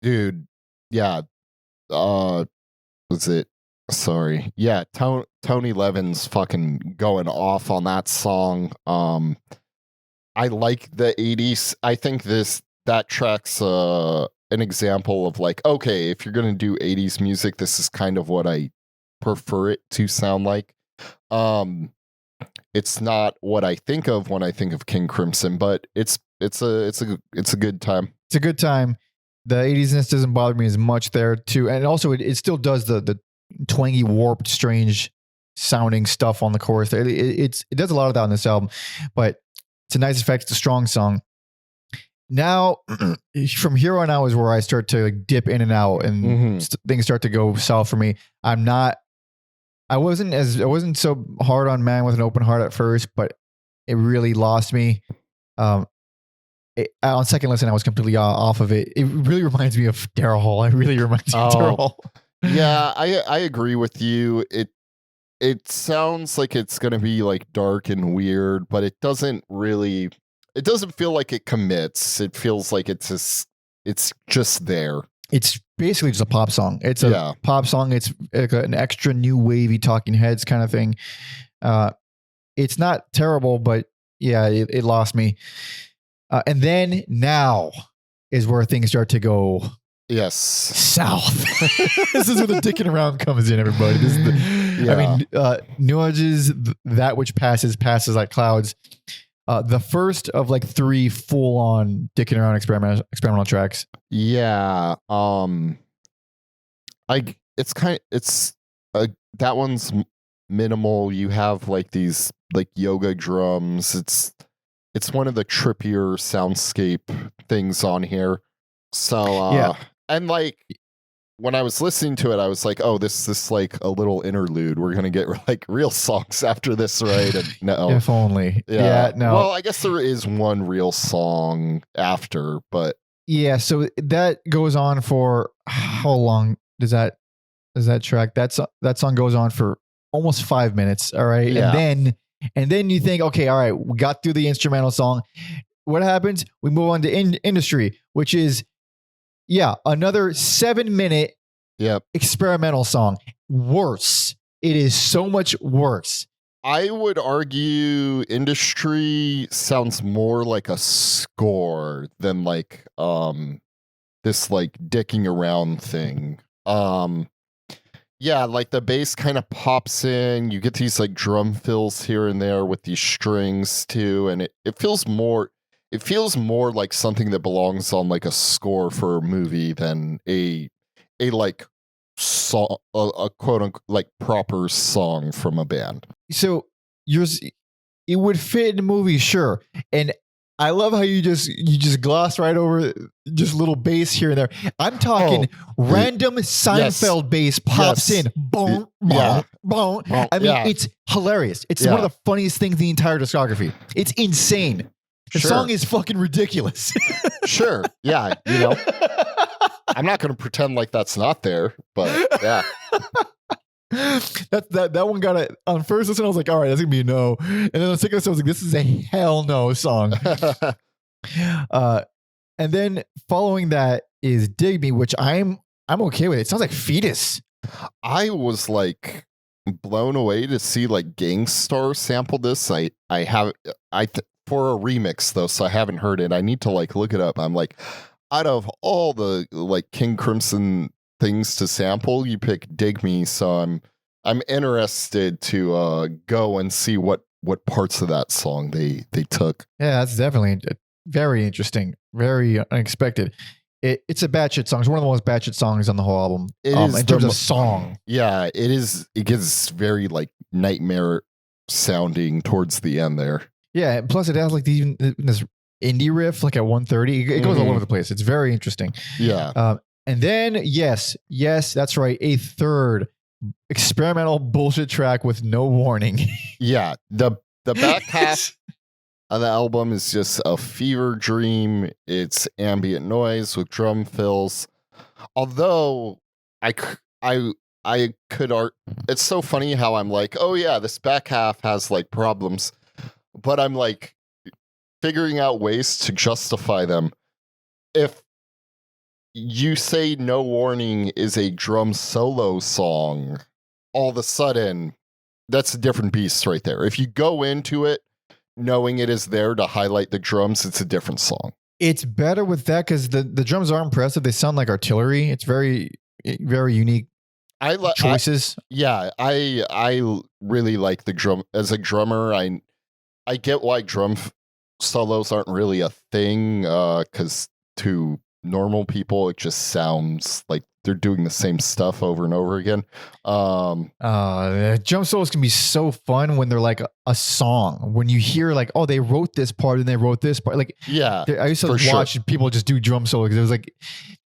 Speaker 2: Dude, yeah. Was it? Sorry. Yeah, Tony Levin's fucking going off on that song. I like the 80s. I think that track's an example of like, okay, if you're gonna do 80s music, this is kind of what I prefer it to sound like. It's not what I think of when I think of King Crimson, but it's a good time.
Speaker 1: It's a good time. The 80s-ness doesn't bother me as much there too, and also it still does the twangy, warped, strange sounding stuff on the chorus. It does a lot of that on this album, but it's a nice effect. It's a strong song. Now, from here on out is where I start to like dip in and out, and things start to go south for me. I wasn't so hard on Man with an Open Heart at first, but it really lost me. On second listen, I was completely off of it. It really reminds me of Daryl Hall. It really reminds me of Daryl Hall.
Speaker 2: Yeah, I agree with you. It sounds like it's going to be like dark and weird, but it doesn't feel like it commits. It feels like it's just there.
Speaker 1: It's basically just a pop song. It's a pop song. It's like an extra new wavy Talking Heads kind of thing. It's not terrible, but yeah, it lost me. And then now is where things start to go south. This is where the dicking around comes in, everybody. This is I mean, New Edge's That Which Passes Like Clouds. The first of like 3 full-on dicking around experimental tracks.
Speaker 2: Yeah. That one's minimal. You have like these like yoga drums. It's one of the trippier soundscape things on here. So and like when I was listening to it, I was like, oh, this is like a little interlude. We're gonna get like real songs after this, right? And no.
Speaker 1: If only. Yeah, no.
Speaker 2: Well, I guess there is one real song after, but
Speaker 1: yeah, so that goes on for how long does that track? That song goes on for almost 5 minutes. All right.
Speaker 2: Yeah.
Speaker 1: And then you think, okay, all right, we got through the instrumental song. What happens? We move on to industry, which is another 7-minute experimental song. Worse. It is so much worse.
Speaker 2: I would argue Industry sounds more like a score than like this like dicking around thing. Like the bass kind of pops in. You get these like drum fills here and there with these strings too, and it feels more like something that belongs on like a score for a movie than a like song, a quote unquote like proper song from a band.
Speaker 1: So it would fit in a movie, sure. And I love how you just gloss right over just little bass here and there. I'm talking random Seinfeld bass pops in. Boom, boom, boom. I mean, it's hilarious. It's one of the funniest things in the entire discography. It's insane. The song is fucking ridiculous.
Speaker 2: Sure. Yeah. You know, I'm not going to pretend like that's not there, but yeah.
Speaker 1: That one got it on first listen. I was like, all right, that's gonna be a no. And then on second listen, I was like, this is a hell no song. And then following that is Dig Me, which I'm okay with. It sounds like Fetus.
Speaker 2: I was like blown away to see like Gangstar sample this. For a remix though, so I haven't heard it. I need to like look it up. I'm like, out of all the like King Crimson things to sample, you pick Dig Me, so I'm interested to go and see what parts of that song they took.
Speaker 1: Yeah, that's definitely very interesting, very unexpected. It's a batshit song. It's one of the most batshit songs on the whole album. In terms of song.
Speaker 2: Yeah, it is. It gets very like nightmare sounding towards the end there.
Speaker 1: Yeah, plus it has like this indie riff like at 1:30. It goes all over the place. It's very interesting.
Speaker 2: Yeah.
Speaker 1: And then, yes, that's right. A third experimental bullshit track with no warning.
Speaker 2: Yeah. The back half of the album is just a fever dream. It's ambient noise with drum fills. Although I could art. It's so funny how I'm like, oh yeah, this back half has like problems, but I'm like figuring out ways to justify them. If you say No Warning is a drum solo song, all of a sudden that's a different beast right there. If you go into it knowing it is there to highlight the drums, it's a different song.
Speaker 1: It's better with that because the drums are impressive. They sound like artillery. It's very, very unique choices.
Speaker 2: I really like the drum. As a drummer, I get why drum solos aren't really a thing, because to normal people it just sounds like they're doing the same stuff over and over again.
Speaker 1: Drum solos can be so fun when they're like a song. When you hear like, oh, they wrote this part and they wrote this part. Like,
Speaker 2: yeah,
Speaker 1: I used to watch people just do drum solo because it was like,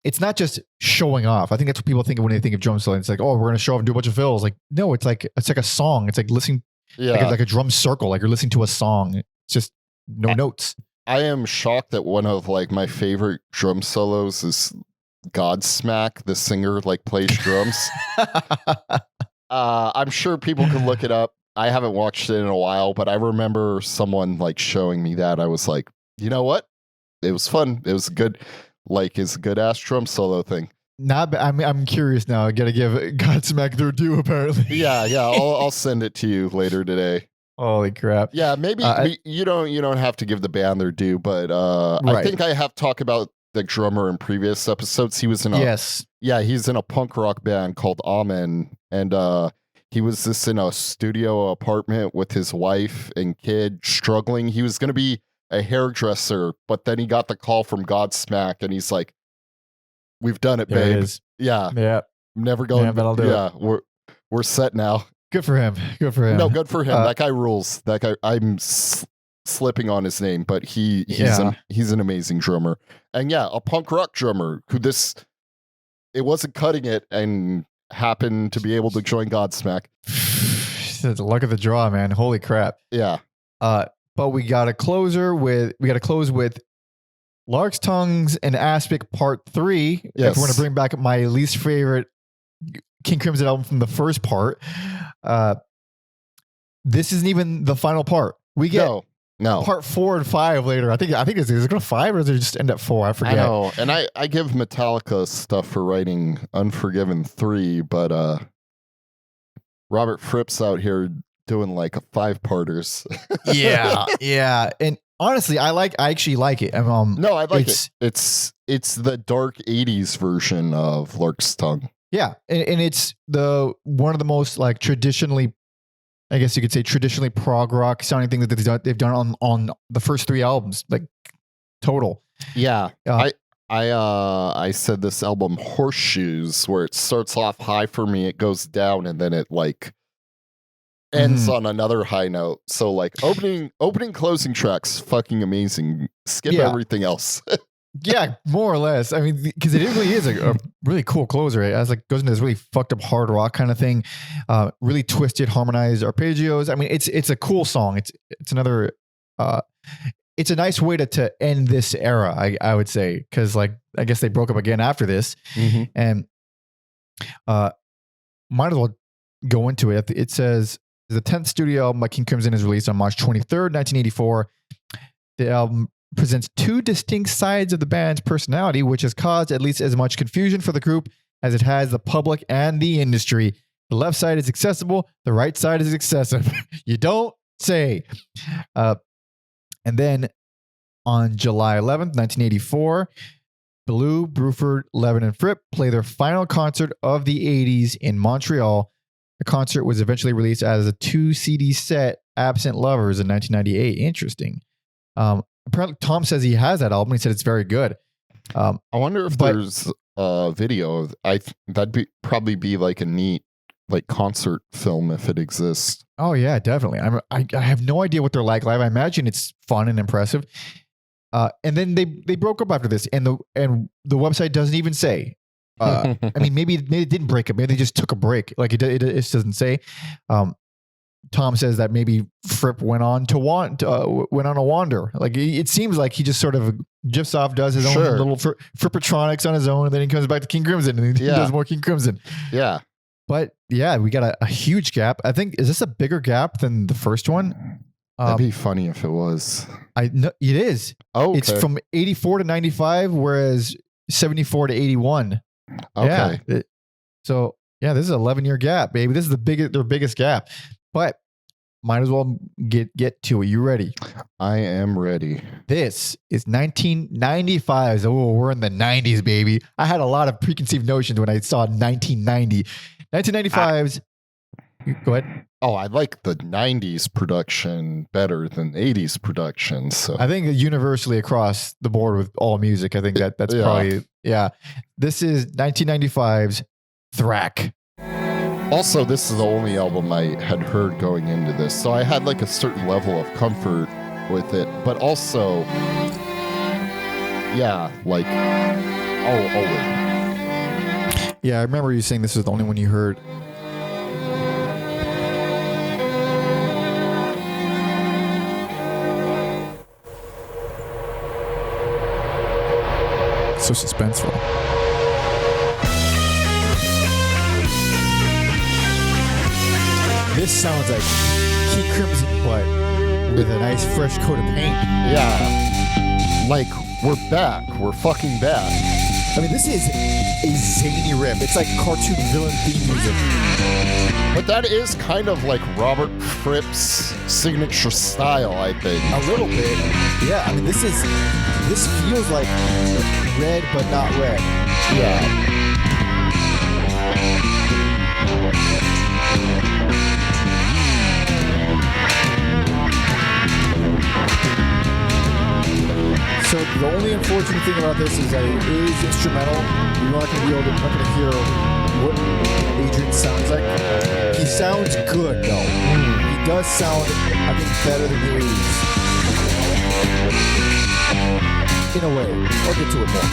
Speaker 1: it's not just showing off. I think that's what people think of when they think of drum solo. It's like, oh, we're going to show off and do a bunch of fills. Like, no, it's like a song. It's like listening, like a drum circle. Like you're listening to a song. It's just no notes.
Speaker 2: I am shocked that one of like my favorite drum solos is Godsmack, the singer like plays drums. I'm sure people can look it up. I haven't watched it in a while, but I remember someone like showing me that. I was like, you know what? It was fun. It was good. Like, it's a good ass drum solo thing.
Speaker 1: I'm curious now. I gotta give Godsmack their due apparently.
Speaker 2: Yeah. I'll send it to you later today.
Speaker 1: Holy crap!
Speaker 2: Yeah, maybe you don't have to give the band their due, but
Speaker 1: right.
Speaker 2: I think I have talked about the drummer in previous episodes. He was in he's in a punk rock band called Amen, and he was just in a studio apartment with his wife and kid, struggling. He was going to be a hairdresser, but then he got the call from Godsmack, and he's like, "We've done it,
Speaker 1: there
Speaker 2: babe.
Speaker 1: It is.
Speaker 2: Yeah,
Speaker 1: I'm
Speaker 2: never going.
Speaker 1: Yeah, that'll do
Speaker 2: it. We're set now."
Speaker 1: Good for him.
Speaker 2: No, good for him. That guy rules. That guy. I'm slipping on his name, but he's an amazing drummer. And yeah, a punk rock drummer who it wasn't cutting it and happened to be able to join Godsmack.
Speaker 1: The luck of the draw, man. Holy crap.
Speaker 2: Yeah.
Speaker 1: But we got to close with Lark's Tongues and Aspic Part 3.
Speaker 2: Yes.
Speaker 1: If we want to bring back my least favorite King Crimson album from the first part. This isn't even the final part. We get
Speaker 2: no
Speaker 1: part 4 and 5 later. I think is it going to 5 or does it just end at 4? I forget.
Speaker 2: I know, and I give Metallica stuff for writing Unforgiven 3, but Robert Fripp's out here doing like a 5-parters.
Speaker 1: yeah, and honestly, I actually like it.
Speaker 2: No, I like it. It's the dark 80s version of Lark's Tongue.
Speaker 1: Yeah, and it's one of the most like traditionally, I guess you could say traditionally prog rock sounding things that they've done on the first 3 albums, like total.
Speaker 2: Yeah, I said this album Horseshoes, where it starts off high for me, it goes down, and then it like ends on another high note. So like opening, closing tracks, fucking amazing. Skip everything else.
Speaker 1: Yeah, more or less. I mean, because it really is a really cool closer. It has like goes into this really fucked up hard rock kind of thing, really twisted, harmonized arpeggios. I mean, it's a cool song. It's another. It's a nice way to end this era, I would say, because like I guess they broke up again after this, and might as well go into it. It says the 10th studio album by King Crimson is released on March 23rd, 1984. The album presents 2 distinct sides of the band's personality, which has caused at least as much confusion for the group as it has the public and the industry. The left side is accessible. The right side is excessive. You don't say. And then on July 11th, 1984, Belew, Bruford, Levin, and Fripp play their final concert of the 80s in Montreal. The concert was eventually released as a 2 CD set, Absent Lovers, in 1998. Interesting. Apparently, Tom says he has that album. He said it's very good.
Speaker 2: I wonder if there's a video. That'd probably be like a neat like concert film if it exists.
Speaker 1: Oh yeah, definitely. I have no idea what they're like live. I imagine it's fun and impressive. And then they broke up after this, and the website doesn't even say. I mean, maybe it didn't break up. Maybe they just took a break. Like it doesn't say. Tom says that maybe Fripp went on a wander. Like it seems like he just sort of Gypsoft does his own little Frippatronics on his own, and then he comes back to King Crimson and he does more King Crimson.
Speaker 2: Yeah.
Speaker 1: But yeah, we got a huge gap. I think, is this a bigger gap than the first one?
Speaker 2: That'd be funny if it was.
Speaker 1: I know it is.
Speaker 2: Oh, okay.
Speaker 1: It's from 84 to 95, whereas 74 to 81.
Speaker 2: Okay.
Speaker 1: Yeah. So yeah, this is an 11-year gap, baby. This is their biggest gap. But might as well get to it. You ready?
Speaker 2: I am ready.
Speaker 1: This is 1995. So we're in the 90s, baby. I had a lot of preconceived notions when I saw 1990. 1995's. Go ahead.
Speaker 2: Oh, I like the 90s production better than 80s production. So
Speaker 1: I think universally across the board with all music, I think that's probably, yeah. This is 1995's THRAK.
Speaker 2: Also, this is the only album I had heard going into this. So I had like a certain level of comfort with it. But also, yeah, like, oh wait.
Speaker 1: Yeah, I remember you saying this was the only one you heard. So suspenseful. This sounds like King Crimson, but with a nice fresh coat of paint.
Speaker 2: Yeah. Like, we're back. We're fucking back.
Speaker 1: I mean, this is a zany riff. It's like cartoon villain theme music.
Speaker 2: But that is kind of like Robert Fripp's signature style, I think.
Speaker 1: A little bit. Yeah, I mean, this feels like red, but not red.
Speaker 2: Yeah.
Speaker 1: So the only unfortunate thing about this is that it is instrumental. You're not going to hear what Adrian sounds like. He sounds good though. He does sound, I think, better than the 80s. In a way. I'll get to it more.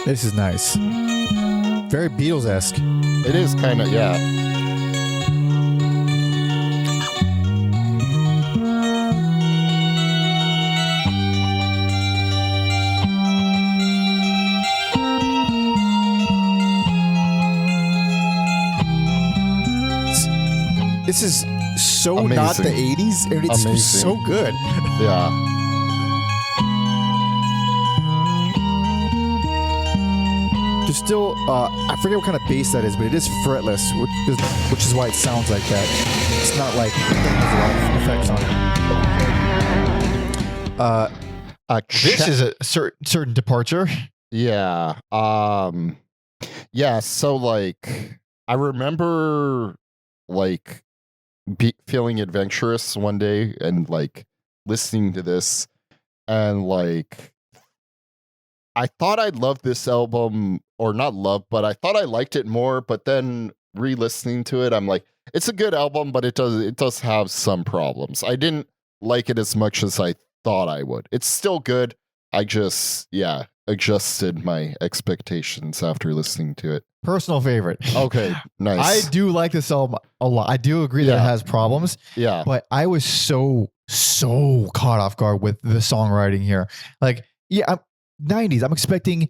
Speaker 1: This is nice. Very Beatles-esque.
Speaker 2: It is kind of, yeah.
Speaker 1: This is so
Speaker 2: Amazing.
Speaker 1: not the 80s, and it's
Speaker 2: Amazing.
Speaker 1: so good.
Speaker 2: Yeah.
Speaker 1: There's still, I forget what kind of bass that is, but it is fretless, which is why it sounds like that. It's not like there's a lot of effects on it. This is a certain departure.
Speaker 2: Yeah. Yeah, so like I remember like feeling adventurous one day and like listening to this and like I thought I'd love this album, or not love, but I thought I liked it more, but then re-listening to it, I'm like, it's a good album, but it does have some problems. I didn't like it as much as I thought I would. It's still good. I just, adjusted my expectations after listening to it.
Speaker 1: Personal favorite.
Speaker 2: Okay, nice.
Speaker 1: I do like this album a lot. I do agree that it has problems.
Speaker 2: Yeah.
Speaker 1: But I was so caught off guard with the songwriting here. Like, yeah, 90s. I'm expecting,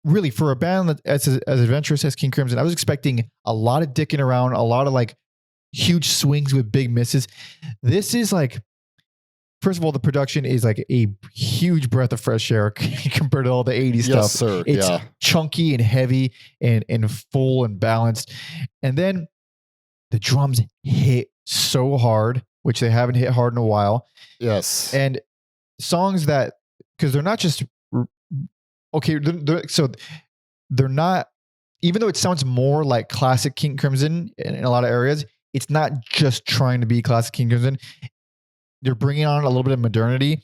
Speaker 1: really, for a band as adventurous as King Crimson, I was expecting a lot of dicking around, a lot of like huge swings with big misses. This is like, first of all, the production is like a huge breath of fresh air compared to all the 80s stuff.
Speaker 2: Yes, sir.
Speaker 1: It's chunky and heavy and full and balanced. And then the drums hit so hard, which they haven't hit hard in a while.
Speaker 2: Yes.
Speaker 1: And songs that, because they're not just, okay, they're not, even though it sounds more like classic King Crimson in a lot of areas, it's not just trying to be classic King Crimson. They're bringing on a little bit of modernity.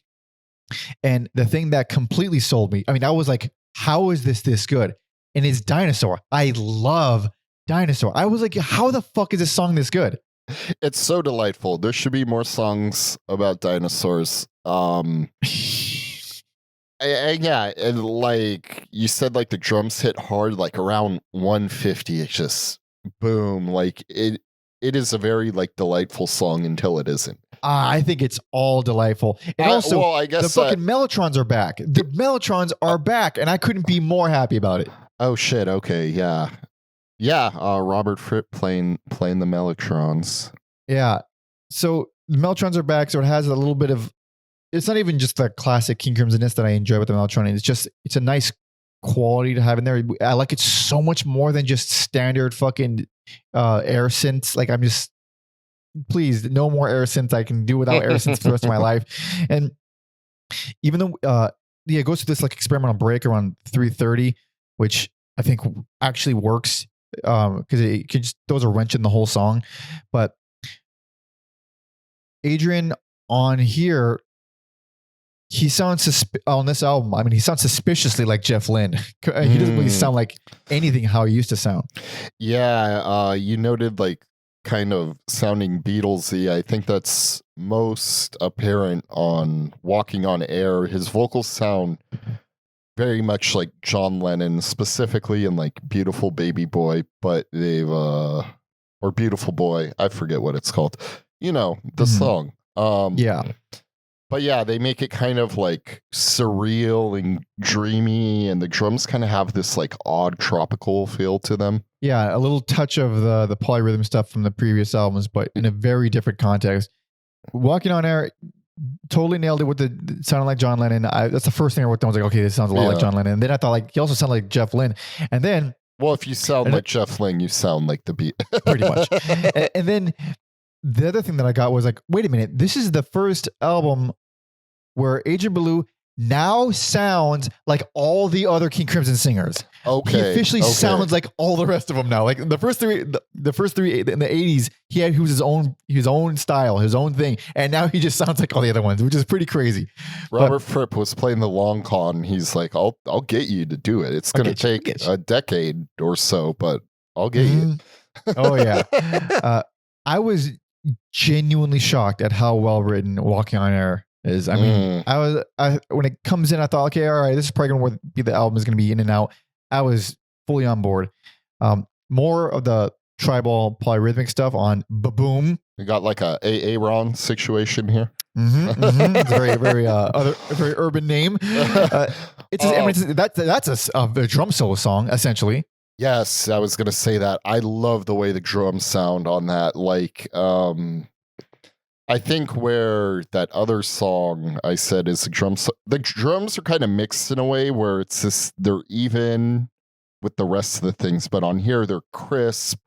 Speaker 1: And the thing that completely sold me, I mean, I was like, how is this good? And it's Dinosaur. I love Dinosaur. I was like, how the fuck is this song this good?
Speaker 2: It's so delightful. There should be more songs about dinosaurs. Yeah, and like you said, like the drums hit hard, like around 150. It's just boom. Like it is a very like delightful song until it isn't.
Speaker 1: I think it's all delightful. And also,
Speaker 2: well, I guess
Speaker 1: the fucking Mellotrons are back. The Mellotrons are back, and I couldn't be more happy about it.
Speaker 2: Oh shit. Okay. Yeah. Yeah. Robert Fripp playing the Mellotrons.
Speaker 1: Yeah. So the Mellotrons are back, so it has a little bit of. It's not even just the classic King Crimson-ness that I enjoy with the Mellotron. It's a nice quality to have in there. I like it so much more than just standard fucking air synths. Like I'm just, please, no more air synths. I can do without air synths for the rest of my life. And even though, it goes through this like experimental break around 3:30, which I think actually works because it can just throws a wrench in the whole song. But Adrian on here. He sounds on this album. I mean, he sounds suspiciously like Jeff Lynne. He doesn't really sound like anything how he used to sound.
Speaker 2: Yeah, you noted like kind of sounding Beatlesy. I think that's most apparent on Walking on Air. His vocals sound very much like John Lennon, specifically in like Beautiful Baby Boy, but they've or Beautiful Boy. I forget what it's called. You know, the song.
Speaker 1: Yeah.
Speaker 2: But yeah, they make it kind of like surreal and dreamy, and the drums kind of have this like odd tropical feel to them.
Speaker 1: Yeah, a little touch of the polyrhythm stuff from the previous albums, but in a very different context. Walking on Air totally nailed it with the sounding like John Lennon. That's the first thing I wrote down. I was like, okay, this sounds a lot like John Lennon. And then I thought like he also sounded like Jeff Lynne. And then,
Speaker 2: well, if you sound like Jeff Lynne, you sound like the beat.
Speaker 1: Pretty much. And then the other thing that I got was like, wait a minute, this is the first album where Adrian Belew now sounds like all the other King Crimson singers.
Speaker 2: Okay.
Speaker 1: He officially sounds like all the rest of them now. Like the first three in the 80s, he was his own style, his own thing. And now he just sounds like all the other ones, which is pretty crazy.
Speaker 2: Robert Fripp was playing the long con. He's like, I'll get you to do it. It's going to take a decade or so, but I'll get you.
Speaker 1: Oh yeah. I was genuinely shocked at how well written Walking on Air is. I mean, when it comes in, I thought, okay, all right, this is probably going to be the album is going to be in and out. I was fully on board. More of the tribal polyrhythmic stuff on Ba-Boom.
Speaker 2: We got like a Aaron situation here.
Speaker 1: It's a very urban name. That's a drum solo song essentially.
Speaker 2: Yes, I was going to say that. I love the way the drums sound on that. Like, I think where that other song I said is the drums are kind of mixed in a way where it's just, they're even with the rest of the things, but on here they're crisp,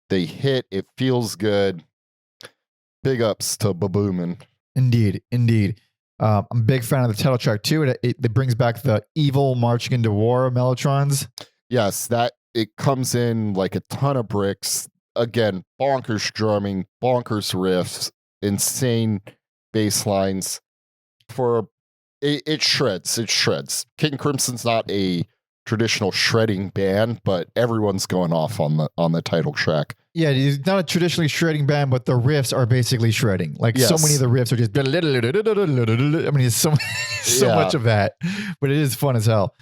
Speaker 2: they hit, it feels good. Big ups to Ba-Boomin'. Indeed.
Speaker 1: I'm a big fan of the title track too. It brings back the evil marching into war Mellotrons.
Speaker 2: Yes, that it comes in like a ton of bricks. Again, bonkers drumming, bonkers riffs, insane bass lines. It shreds. King Crimson's not a traditional shredding band, but everyone's going off on the title track.
Speaker 1: Yeah, it's not a traditionally shredding band, but the riffs are basically shredding. Like so many of the riffs are just. I mean, it's so much of that, but it is fun as hell.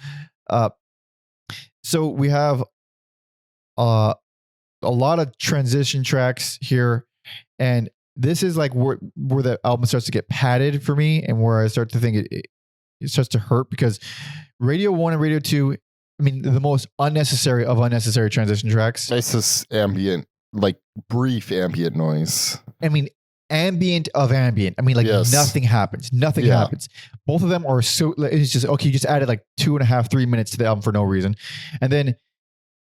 Speaker 1: So we have a lot of transition tracks here, and this is like where the album starts to get padded for me, and where I start to think it starts to hurt, because Radio 1 and Radio 2, I mean, the most unnecessary of unnecessary transition tracks.
Speaker 2: It's this ambient, like brief ambient noise.
Speaker 1: I mean, ambient of ambient. I mean, like nothing happens. Nothing happens. Both of them are so, it's just, okay, you just added like 2.5, 3 minutes to the album for no reason. And then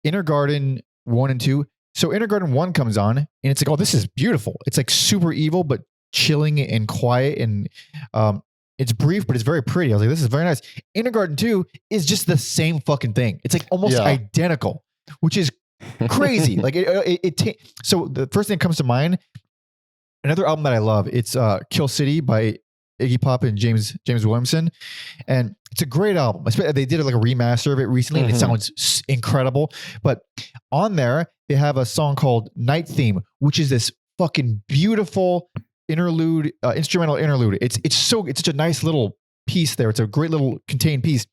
Speaker 1: Inner Garden 1 and 2. So Inner Garden 1 comes on and it's like, oh, this is beautiful. It's like super evil, but chilling and quiet, and it's brief, but it's very pretty. I was like, this is very nice. Inner Garden 2 is just the same fucking thing. It's like almost identical, which is crazy. Like so the first thing that comes to mind, another album that I love, it's Kill City by Iggy Pop and James Williamson, and it's a great album. They did like a remaster of it recently, and it sounds incredible. But on there, they have a song called Night Theme, which is this fucking beautiful interlude, instrumental interlude. It's such a nice little piece there. It's a great little contained piece.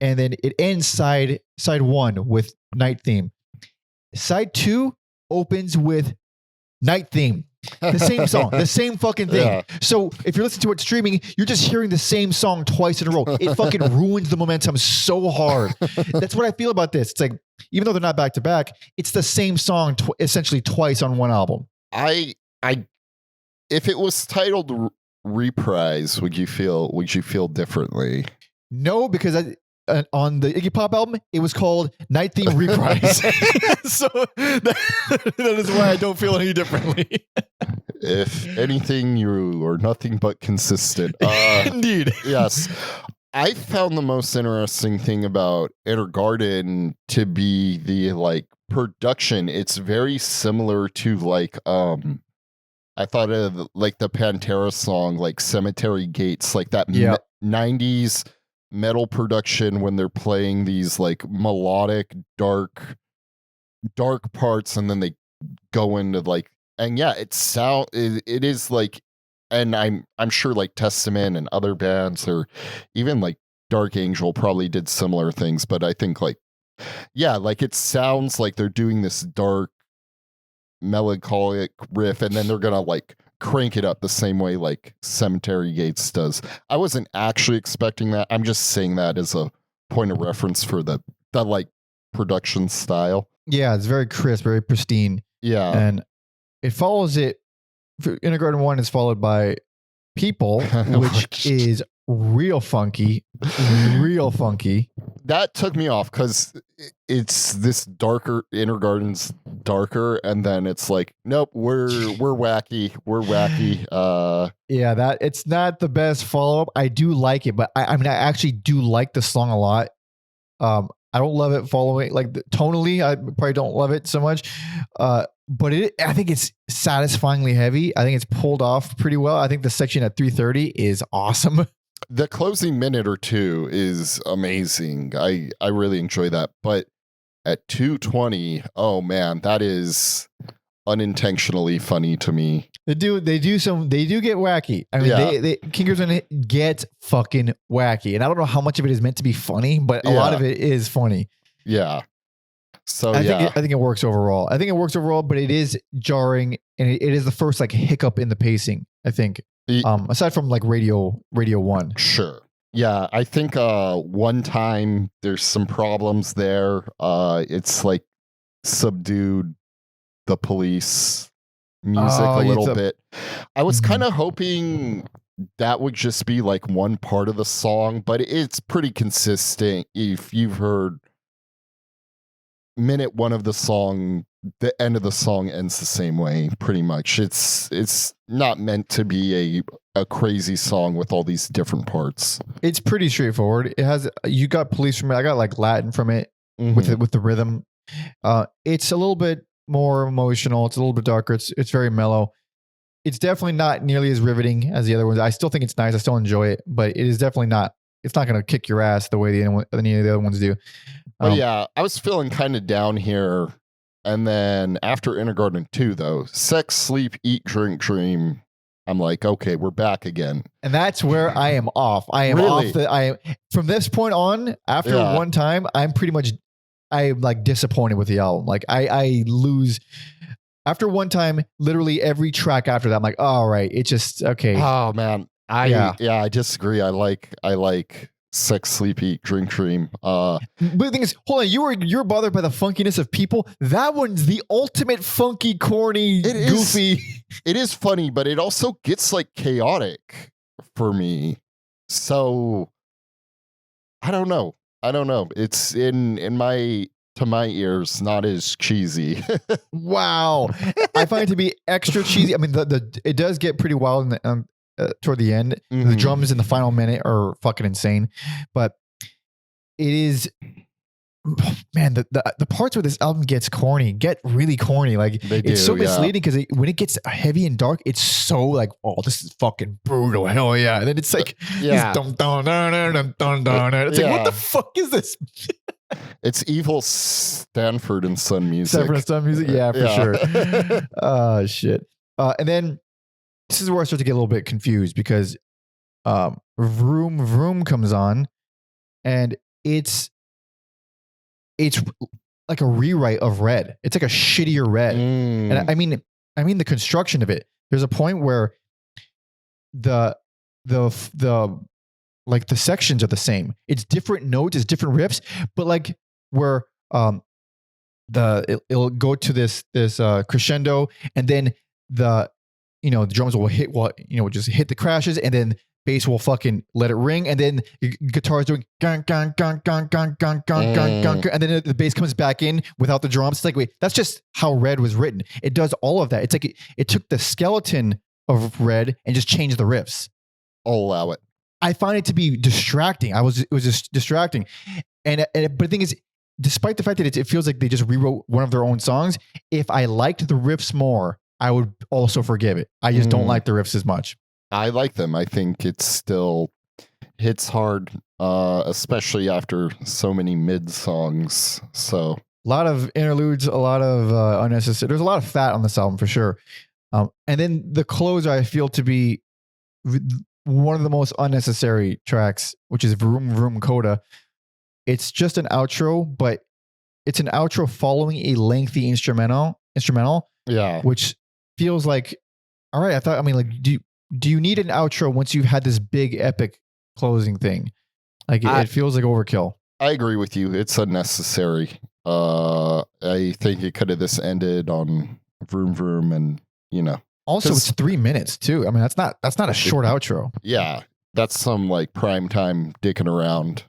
Speaker 1: And then it ends side one with night theme. Side two opens with night theme. The same song, the same fucking thing.
Speaker 2: Yeah.
Speaker 1: So if you're listening to it streaming, you're just hearing the same song twice in a row. It fucking ruins the momentum so hard. That's what I feel about this. It's like, even though they're not back to back, it's the same song essentially twice on one album.
Speaker 2: I if it was titled Reprise, would you feel differently?
Speaker 1: No, because on the Iggy Pop album, it was called Night Theme Reprise. So that is why I don't feel any differently.
Speaker 2: If anything, you are nothing but consistent.
Speaker 1: Indeed.
Speaker 2: Yes. I found the most interesting thing about Inner Garden to be the like production. It's very similar to like I thought of like the Pantera song, like Cemetery Gates, like that 90s metal production when they're playing these like melodic dark parts, and then they go into like, and yeah, it is like, and I'm sure like Testament and other bands, or even like Dark Angel probably did similar things, but I think like, yeah, like it sounds like they're doing this dark melancholic riff, and then they're gonna like crank it up the same way like Cemetery Gates does. I wasn't actually expecting that. I'm just saying that as a point of reference for the like production style.
Speaker 1: Yeah, it's very crisp, very pristine.
Speaker 2: Yeah.
Speaker 1: And it follows it. Inner Garden 1 is followed by People, which is real funky. Real funky.
Speaker 2: That took me off because it's this darker, Inner Garden's darker, and then it's like, nope, we're wacky. We're wacky.
Speaker 1: Yeah, that it's not the best follow-up. I do like it, but I mean I actually do like the song a lot. I don't love it following like tonally. I probably don't love it so much. But I think it's satisfyingly heavy. I think it's pulled off pretty well. I think the section at 3:30 is awesome.
Speaker 2: The closing minute or two is amazing. I really enjoy that. But at 2:20, oh man, that is unintentionally funny to me.
Speaker 1: They do get wacky. I mean, King Crimson get fucking wacky. And I don't know how much of it is meant to be funny, but a lot of it is funny.
Speaker 2: Yeah. So
Speaker 1: I think it works overall. But it is jarring, and it is the first like hiccup in the pacing, I think. Aside from like Radio 1.
Speaker 2: Sure. Yeah, I think one time there's some problems there. It's like subdued the police music a little bit. I was kind of hoping that would just be like one part of the song, but it's pretty consistent. If you've heard minute one of the song, the end of the song ends the same way, pretty much. It's not meant to be a crazy song with all these different parts.
Speaker 1: It's pretty straightforward. It has, you got police from it. I got like Latin from it with the rhythm. It's a little bit more emotional. It's a little bit darker. It's very mellow. It's definitely not nearly as riveting as the other ones. I still think it's nice. I still enjoy it, but it is definitely not. It's not going to kick your ass the way any of the other ones do.
Speaker 2: But yeah, I was feeling kind of down here. And then after Inner Garden 2, though, Sex, Sleep, Eat, Drink, Dream, I'm like, okay, we're back again.
Speaker 1: And that's where I am off. I am off. From this point on, after one time, I'm like disappointed with the album. Like I lose after one time. Literally every track after that, I'm like, all right, it's just okay.
Speaker 2: Oh man, I disagree. I like Sex, Sleep, Eat, Drink, Dream.
Speaker 1: But the thing is, hold on, you're bothered by the funkiness of People. That one's the ultimate funky, corny, goofy.
Speaker 2: It is funny, but it also gets like chaotic for me. So I don't know. It's to my ears, not as cheesy.
Speaker 1: Wow. I find it to be extra cheesy. I mean, it does get pretty wild in the, toward the end. The drums in the final minute are fucking insane, but it is, man, the parts where this album gets really corny. Like it's so misleading because when it gets heavy and dark, it's so like, oh, this is fucking brutal. Hell yeah. And then it's like, it's like, what the fuck is this?
Speaker 2: It's evil Stanford and Son music.
Speaker 1: Stanford and Son music. Yeah, for sure. Oh shit. And then this is where I start to get a little bit confused because Vroom Vroom comes on, and it's like a rewrite of Red. It's like a shittier Red. And I mean the construction of it. There's a point where the like the sections are the same. It's different notes, it's different riffs, but like where it'll go to this crescendo, and then the drums will hit just hit the crashes, and then bass will fucking let it ring, and then guitar is doing gung gung gung gung gung gung gung gung gung, and then the bass comes back in without the drums. It's like, wait, that's just how Red was written. It does all of that. It's like it took the skeleton of Red and just changed the riffs.
Speaker 2: I'll allow it.
Speaker 1: I find it to be distracting. It was just distracting, but the thing is, despite the fact that it feels like they just rewrote one of their own songs, if I liked the riffs more, I would also forgive it. I just don't like the riffs as much.
Speaker 2: I like them. I think it still hits hard, especially after so many mid songs. So
Speaker 1: a lot of interludes, a lot of unnecessary. There's a lot of fat on this album for sure. And then the closer I feel to be one of the most unnecessary tracks, which is Vroom Vroom Coda. It's just an outro, but it's an outro following a lengthy instrumental.
Speaker 2: Yeah.
Speaker 1: Which feels like, all right, do you need an outro once you've had this big epic closing thing? Like it feels like overkill.
Speaker 2: I agree with you. It's unnecessary. I think it could have just ended on Vroom Vroom, and
Speaker 1: also it's 3 minutes too. I mean, that's not a short outro.
Speaker 2: Yeah. That's some like prime time dicking around.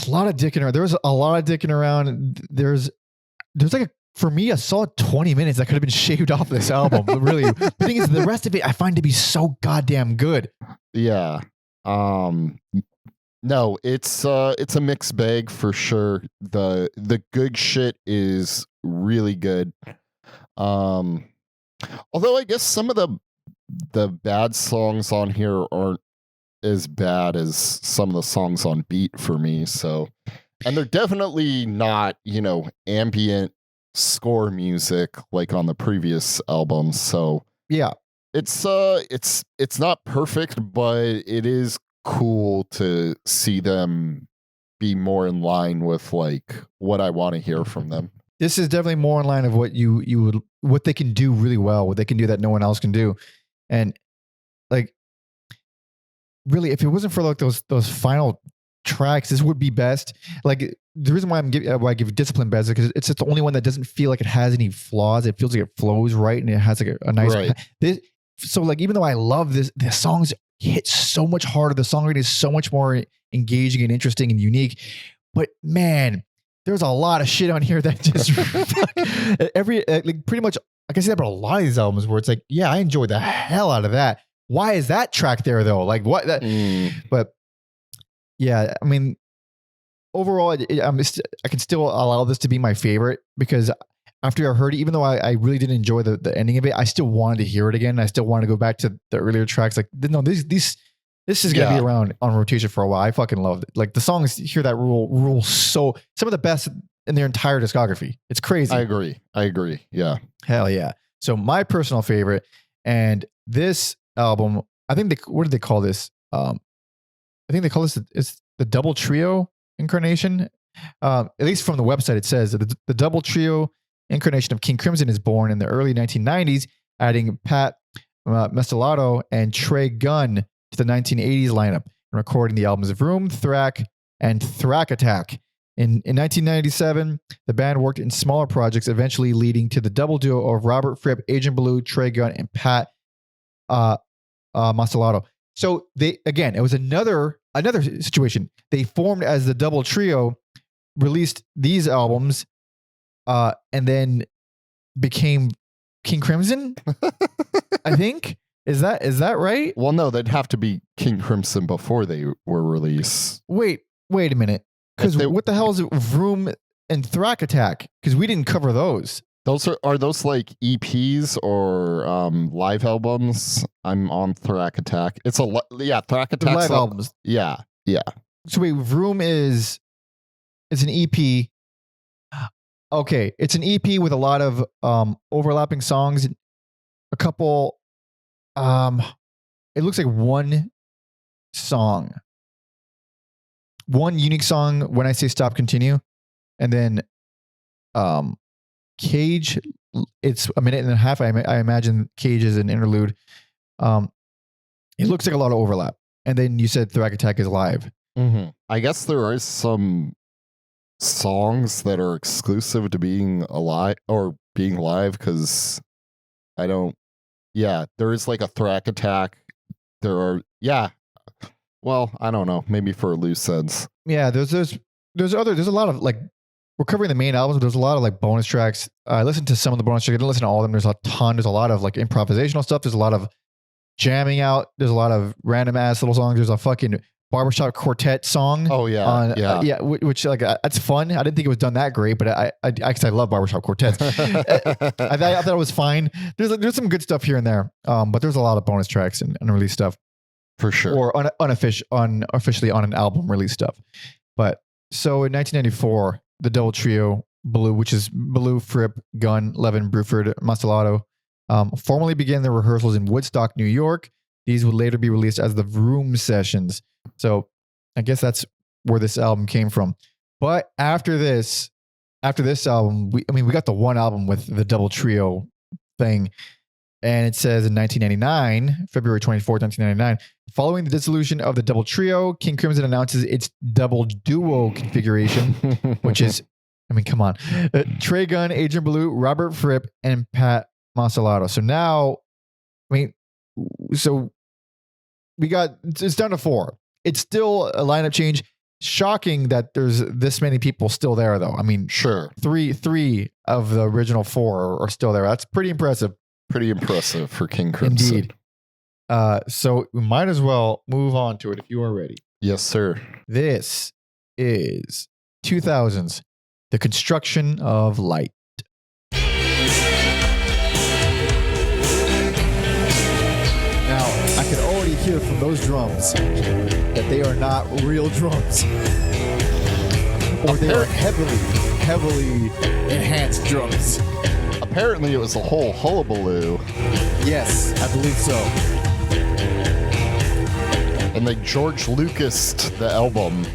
Speaker 1: A lot of dicking around. There was a lot of dicking around. There's like for me, a solid 20 minutes that could have been shaved off this album. But really, the thing is, the rest of it I find to be so goddamn good.
Speaker 2: Yeah. No, it's a mixed bag for sure. The good shit is really good. Although I guess some of the bad songs on here aren't as bad as some of the songs on Beat for me. So, and they're definitely not, ambient score music like on the previous albums. So
Speaker 1: yeah,
Speaker 2: it's not perfect, but it is cool to see them be more in line with like what I want to hear from them.
Speaker 1: This is definitely more in line of what what they can do really well, what they can do that no one else can do. And like, really, if it wasn't for like those final tracks, this would be best. Like the reason why I give Discipline best is because it's the only one that doesn't feel like it has any flaws. It feels like it flows right, and it has like a nice. Right. So like, even though I love this, the songs hit so much harder. The songwriting is so much more engaging and interesting and unique. But man, there's a lot of shit on here that just like pretty much. I can say that about a lot of these albums where it's like, yeah, I enjoyed the hell out of that. Why is that track there though? Like what? But yeah, I mean, overall, I can still allow this to be my favorite because after I heard it, even though I really didn't enjoy the ending of it, I still wanted to hear it again. I still wanted to go back to the earlier tracks. Like, no, this is gonna be around on rotation for a while. I fucking loved it. Like the songs hear that rule so some of the best in their entire discography. It's crazy.
Speaker 2: I agree. Yeah.
Speaker 1: Hell yeah. So my personal favorite, and this album, I think what did they call this? I think they call this it's the double trio incarnation. At least from the website, it says that the double trio incarnation of King Crimson is born in the early 1990s, adding Pat Mescalado and Trey Gunn to the 1980s lineup and recording the albums of Vroom, THRAK, and THRAK Attack. In 1997, the band worked in smaller projects, eventually leading to the double duo of Robert Fripp, Adrian Belew, Trey Gunn, and Pat Mescalado. So it was another situation. They formed as the double trio, released these albums, and then became King Crimson. I think is that right?
Speaker 2: Well, no, they'd have to be King Crimson before they were released.
Speaker 1: Wait a minute. Because what the hell is it? Vroom and THRAK Attack? Because we didn't cover those.
Speaker 2: Those are those like EPs or live albums? I'm on THRAK Attack. It's THRAK Attack
Speaker 1: live albums.
Speaker 2: Yeah.
Speaker 1: So wait, Vroom it's an EP. Okay, it's an EP with a lot of overlapping songs, a couple It looks like one unique song. When I say stop, continue, and then Cage. It's a minute and a half. I imagine Cage is an interlude. It looks like a lot of overlap. And then you said THRAK Attack is live.
Speaker 2: Mm-hmm. I guess there is some songs that are exclusive to being alive or being live because I don't. Yeah, there is like a THRAK Attack. There are, yeah. Well, I don't know. Maybe for loose ends.
Speaker 1: Yeah, there's a lot of like, we're covering the main albums, but there's a lot of like bonus tracks. I listened to some of the bonus tracks. I didn't listen to all of them. There's a ton. There's a lot of like improvisational stuff. There's a lot of jamming out. There's a lot of random ass little songs. There's a fucking barbershop quartet song.
Speaker 2: Oh yeah,
Speaker 1: which like that's fun. I didn't think it was done that great, but I love barbershop quartets. I thought it was fine. There's some good stuff here and there, but there's a lot of bonus tracks and unreleased stuff
Speaker 2: for sure,
Speaker 1: or unofficially on an album release stuff. But so in 1994, the double trio Belew, which is Belew, Fripp, Gunn, Levin, Bruford, Masalato, formally began their rehearsals in Woodstock, New York. These would later be released as the Vroom Sessions. So I guess that's where this album came from. But after this album, we got the one album with the double trio thing. And it says in 1999, February 24th, 1999, following the dissolution of the double trio, King Crimson announces its double duo configuration, which is, come on. Trey Gunn, Adrian Belew, Robert Fripp, and Pat Masalato. So now, so we got, it's down to 4. It's still a lineup change. Shocking that there's this many people still there, though.
Speaker 2: Sure.
Speaker 1: Three of the original 4 are still there. That's pretty impressive.
Speaker 2: Pretty impressive for King Crimson.
Speaker 1: Indeed. So we might as well move on to it if you are ready.
Speaker 2: Yes, sir.
Speaker 1: This is 2000's The Construction of Light. Now, I can already hear from those drums that they are not real drums. Or they are heavily enhanced drums.
Speaker 2: Apparently it was a whole hullabaloo.
Speaker 1: Yes, I believe so.
Speaker 2: And they George Lucas'd the album.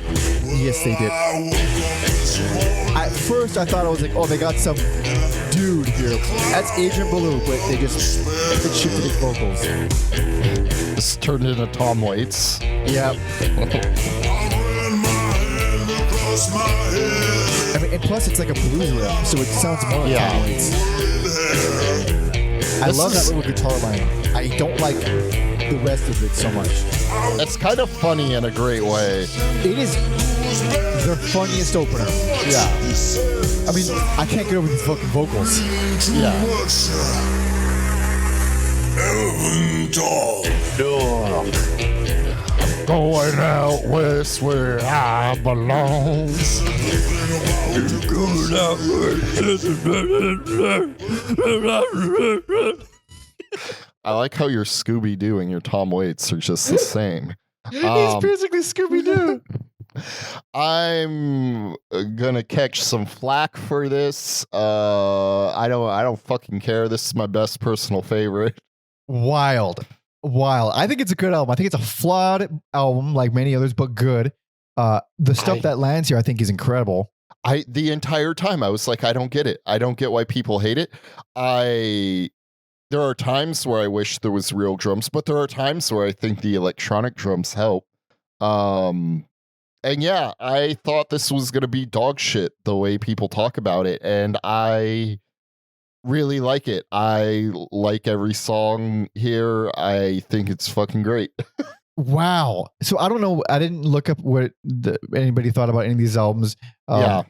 Speaker 1: Yes, they did. At first, I thought I was like, oh, they got some dude here. That's Adrian Belew, but they shifted his vocals.
Speaker 2: This turned into Tom Waits.
Speaker 1: Yep. And plus it's like a blues riff, so it sounds more like Tom Waits. I love that little guitar line. I don't like the rest of it so much.
Speaker 2: It's kind of funny in a great way.
Speaker 1: It is the funniest opener. Yeah. I can't get over these fucking vocals.
Speaker 2: Yeah. Going out west where I belong. I like how your Scooby-Doo and your Tom Waits are just the same.
Speaker 1: He's basically Scooby-Doo.
Speaker 2: I'm gonna catch some flack for this. I don't fucking care. This is my best personal favorite.
Speaker 1: Wild. I think it's a good album. I think it's a flawed album like many others, but good. The stuff that lands here, I think, is incredible.
Speaker 2: The entire time I was like, I don't get it. I don't get why people hate it. There are times where I wish there was real drums, but there are times where I think the electronic drums help. And yeah, I thought this was going to be dog shit the way people talk about it. And I really like it. I like every song here. I think it's fucking great.
Speaker 1: Wow. So I don't know. I didn't look up what anybody thought about any of these albums.
Speaker 2: Yeah.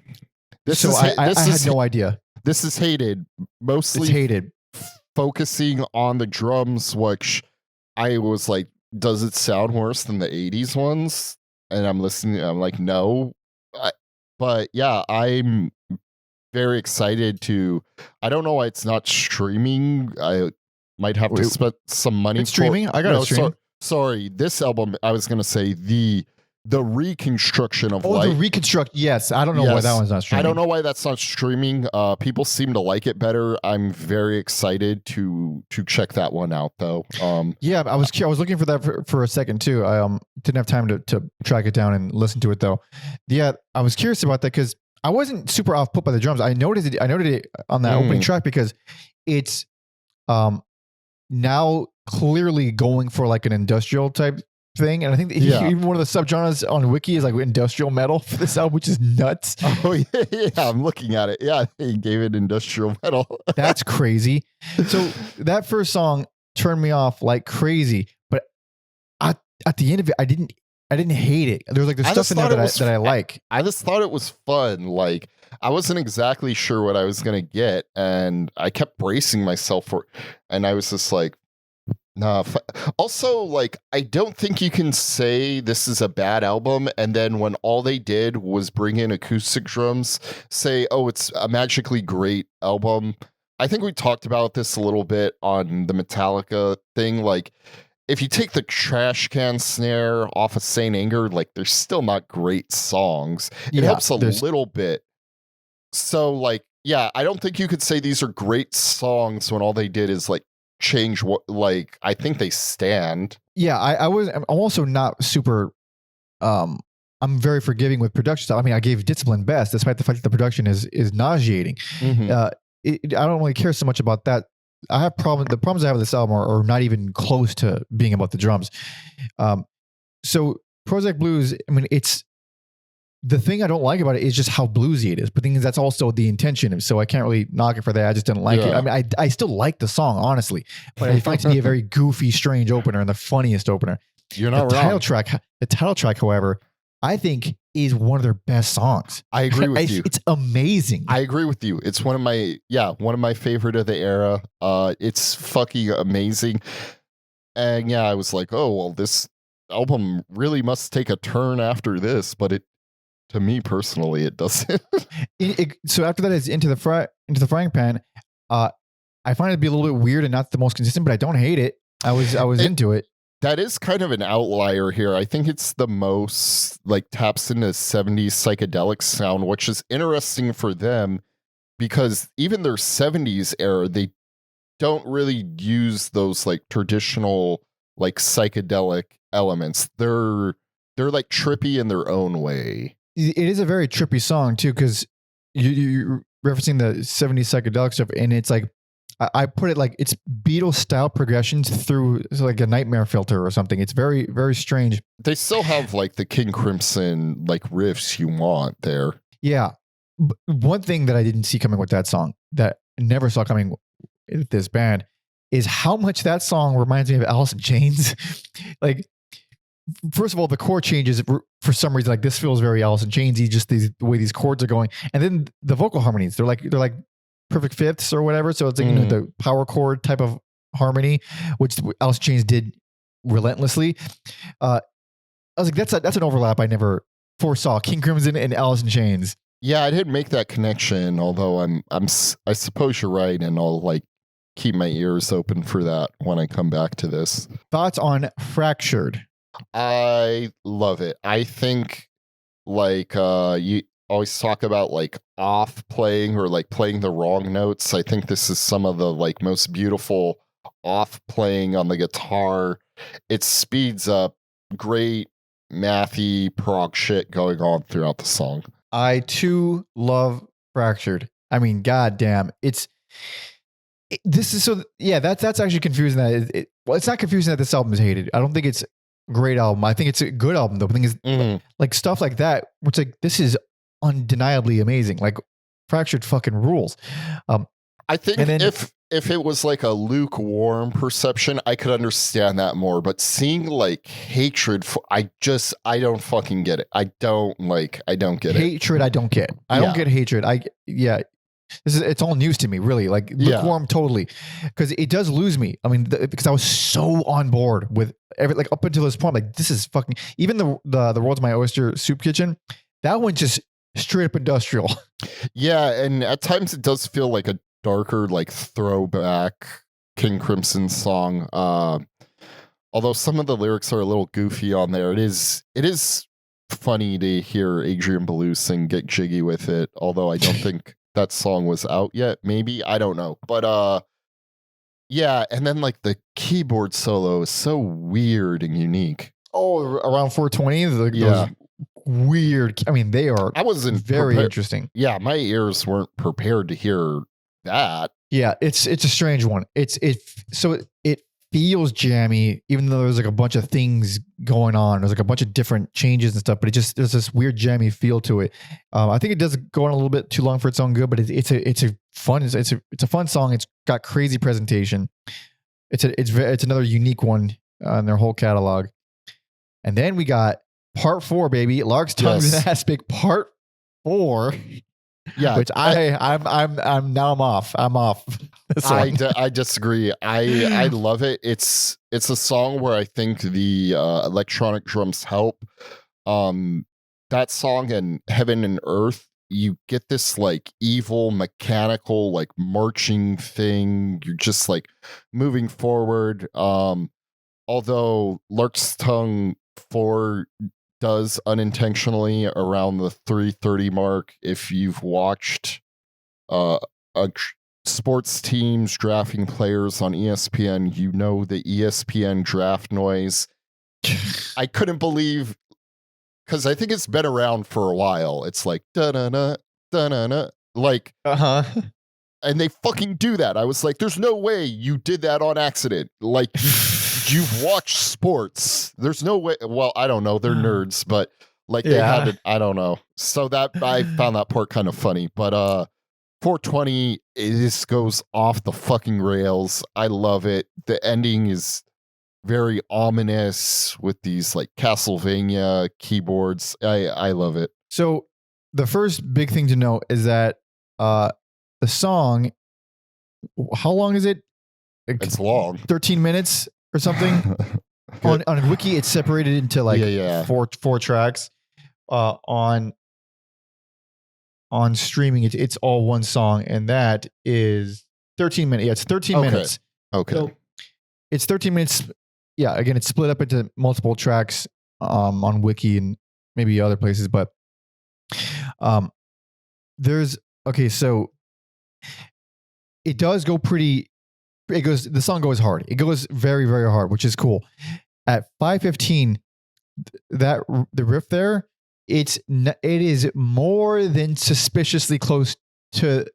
Speaker 1: I had no idea.
Speaker 2: This is hated. Mostly
Speaker 1: it's hated.
Speaker 2: Focusing on the drums, which I was like, does it sound worse than the 80s ones? And I'm listening. I'm like, no. But yeah, I'm very excited to. I don't know why it's not streaming. I might have to spend some money.
Speaker 1: It's streaming. I got it streaming.
Speaker 2: Sorry, this album. I was gonna say the the reconstruction of
Speaker 1: Oh,
Speaker 2: Light.
Speaker 1: the reconstruct. Yes, I don't know why
Speaker 2: Yes.
Speaker 1: that one's not streaming.
Speaker 2: I don't know why that's not streaming. People seem to like it better. I'm very excited to check that one out, though.
Speaker 1: Yeah, I was looking for that for a second too. I didn't have time to track it down and listen to it though. Yeah, I was curious about that because I wasn't super off put by the drums. I noted it on that opening track because it's now clearly going for like an industrial type thing, and I think that even one of the subgenres on Wiki is like industrial metal for this album, which is nuts.
Speaker 2: Oh yeah, I'm looking at it. Yeah, he gave it industrial metal.
Speaker 1: That's crazy. So that first song turned me off like crazy, but at the end of it, I didn't hate it. There's like the stuff in there that I like.
Speaker 2: I just thought it was fun. Like I wasn't exactly sure what I was gonna get, and I kept bracing myself for it, and I was just like, nah. Also, like, I don't think you can say this is a bad album, and then when all they did was bring in acoustic drums, say, oh, it's a magically great album. I think we talked about this a little bit on the Metallica thing. Like, if you take the trash can snare off of Saint Anger, like, they're still not great songs. It helps a little bit. So, like, yeah, I don't think you could say these are great songs when all they did is, like, change what, like, I think they stand.
Speaker 1: Yeah, I'm also not super I'm very forgiving with production stuff. I mean, I gave Discipline best despite the fact that the production is nauseating.
Speaker 2: Mm-hmm.
Speaker 1: I don't really care so much about that. The problems I have with this album are not even close to being about the drums. So Prozac Blues, I mean, it's the thing I don't like about it is just how bluesy it is. But the thing is, that's also the intention. So I can't really knock it for that. I just didn't like it. I mean, I still like the song, honestly, but I find it to be a very goofy, strange opener and the funniest opener.
Speaker 2: You're not
Speaker 1: the
Speaker 2: wrong.
Speaker 1: The title track, however, I think is one of their best songs.
Speaker 2: I agree with you.
Speaker 1: It's amazing.
Speaker 2: I agree with you. It's one of my favorite of the era. It's fucking amazing. And yeah, I was like, oh, well, this album really must take a turn after this, but to me personally, it doesn't.
Speaker 1: So after that is into the frying pan. I find it to be a little bit weird and not the most consistent, but I don't hate it. I was into it.
Speaker 2: That is kind of an outlier here. I think it's the most like taps into 70s psychedelic sound, which is interesting for them because even their 70s era, they don't really use those like traditional like psychedelic elements. They're like trippy in their own way.
Speaker 1: It is a very trippy song too, because you're referencing the 70s psychedelic stuff, and it's like I put it like it's Beatles style progressions through like a Nightmare filter or something. It's very, very strange.
Speaker 2: They still have like the King Crimson like riffs you want there.
Speaker 1: Yeah. One thing that I didn't see coming with that song that I never saw coming with this band is how much that song reminds me of Alice in Chains. Like, first of all, the chord changes for some reason. Like this feels very Alice in Chainsy, just the way these chords are going, and then the vocal harmonies. They're like perfect fifths or whatever. So it's like the power chord type of harmony, which Alice in Chains did relentlessly. I was like, that's an overlap I never foresaw. King Crimson and Alice in Chains.
Speaker 2: Yeah, I didn't make that connection. Although I suppose you're right, and I'll like keep my ears open for that when I come back to this.
Speaker 1: Thoughts on Fractured?
Speaker 2: I love it. I think like you always talk about like off playing or like playing the wrong notes. I think this is some of the like most beautiful off playing on the guitar. It speeds up, great mathy prog shit going on throughout the song.
Speaker 1: I too love Fractured. I mean, goddamn, this is so. Yeah, that's actually confusing. That well, it's not confusing that this album is hated. I don't think it's a great album. I think it's a good album though. The thing is, like stuff like that, which like this is undeniably amazing. Like Fractured fucking rules.
Speaker 2: I think if it was like a lukewarm perception, I could understand that more. But seeing like hatred, I don't fucking get it. I don't get it.
Speaker 1: Hatred, I don't get. I don't get hatred. It's all news to me, really. Like lukewarm, totally, because it does lose me. I mean, because I was so on board with like up until this point. Like this is fucking. Even the World's My Oyster Soup Kitchen, that one just straight up industrial.
Speaker 2: Yeah, and at times it does feel like a darker, like throwback King Crimson song. Although some of the lyrics are a little goofy on there. It is funny to hear Adrian Belew sing Get Jiggy with It, although I don't think that song was out yet. Maybe, I don't know. But yeah, and then like the keyboard solo is so weird and unique.
Speaker 1: Oh, around 420, those weird. I mean, they are
Speaker 2: I wasn't
Speaker 1: very
Speaker 2: prepared.
Speaker 1: interesting.
Speaker 2: Yeah, my ears weren't prepared to hear that.
Speaker 1: Yeah, it's a strange one. It feels jammy, even though there's like a bunch of things going on. There's like a bunch of different changes and stuff, but there's this weird jammy feel to it. I think it does go on a little bit too long for its own good, but it's a fun song. It's got crazy presentation. It's another unique one in their whole catalog. And then we got part 4, baby. Lark's Tongues and Aspic part 4.
Speaker 2: Yeah,
Speaker 1: which I'm off. I'm off.
Speaker 2: I disagree. I love it. It's a song where I think the electronic drums help. That song and Heaven and Earth, you get this like evil mechanical like marching thing. You're just like moving forward. Although Lark's Tongue 4 does unintentionally around the 3:30 mark. If you've watched sports teams drafting players on ESPN, you know the ESPN draft noise. I couldn't believe, because I think it's been around for a while. It's like da-na-na, da-na-na, like and they fucking do that. I was like, there's no way you did that on accident. Like you've watched sports. There's no way. Well, I don't know. They're nerds, but like they had it. I don't know. So that I found that part kind of funny. But 420, this goes off the fucking rails. I love it. The ending is very ominous with these like Castlevania keyboards. I love it.
Speaker 1: So the first big thing to know is that the song, how long is it?
Speaker 2: It's long.
Speaker 1: 13 minutes or something. on Wiki, it's separated into like four tracks. On streaming, it's all one song, and that is 13 minutes. Yeah, it's 13 minutes.
Speaker 2: Okay.
Speaker 1: So it's 13 minutes. Yeah, again, it's split up into multiple tracks on Wiki and maybe other places, but so it does go pretty. The song goes hard. It goes very, very hard, which is cool. At 5:15, the riff there, it is more than suspiciously close to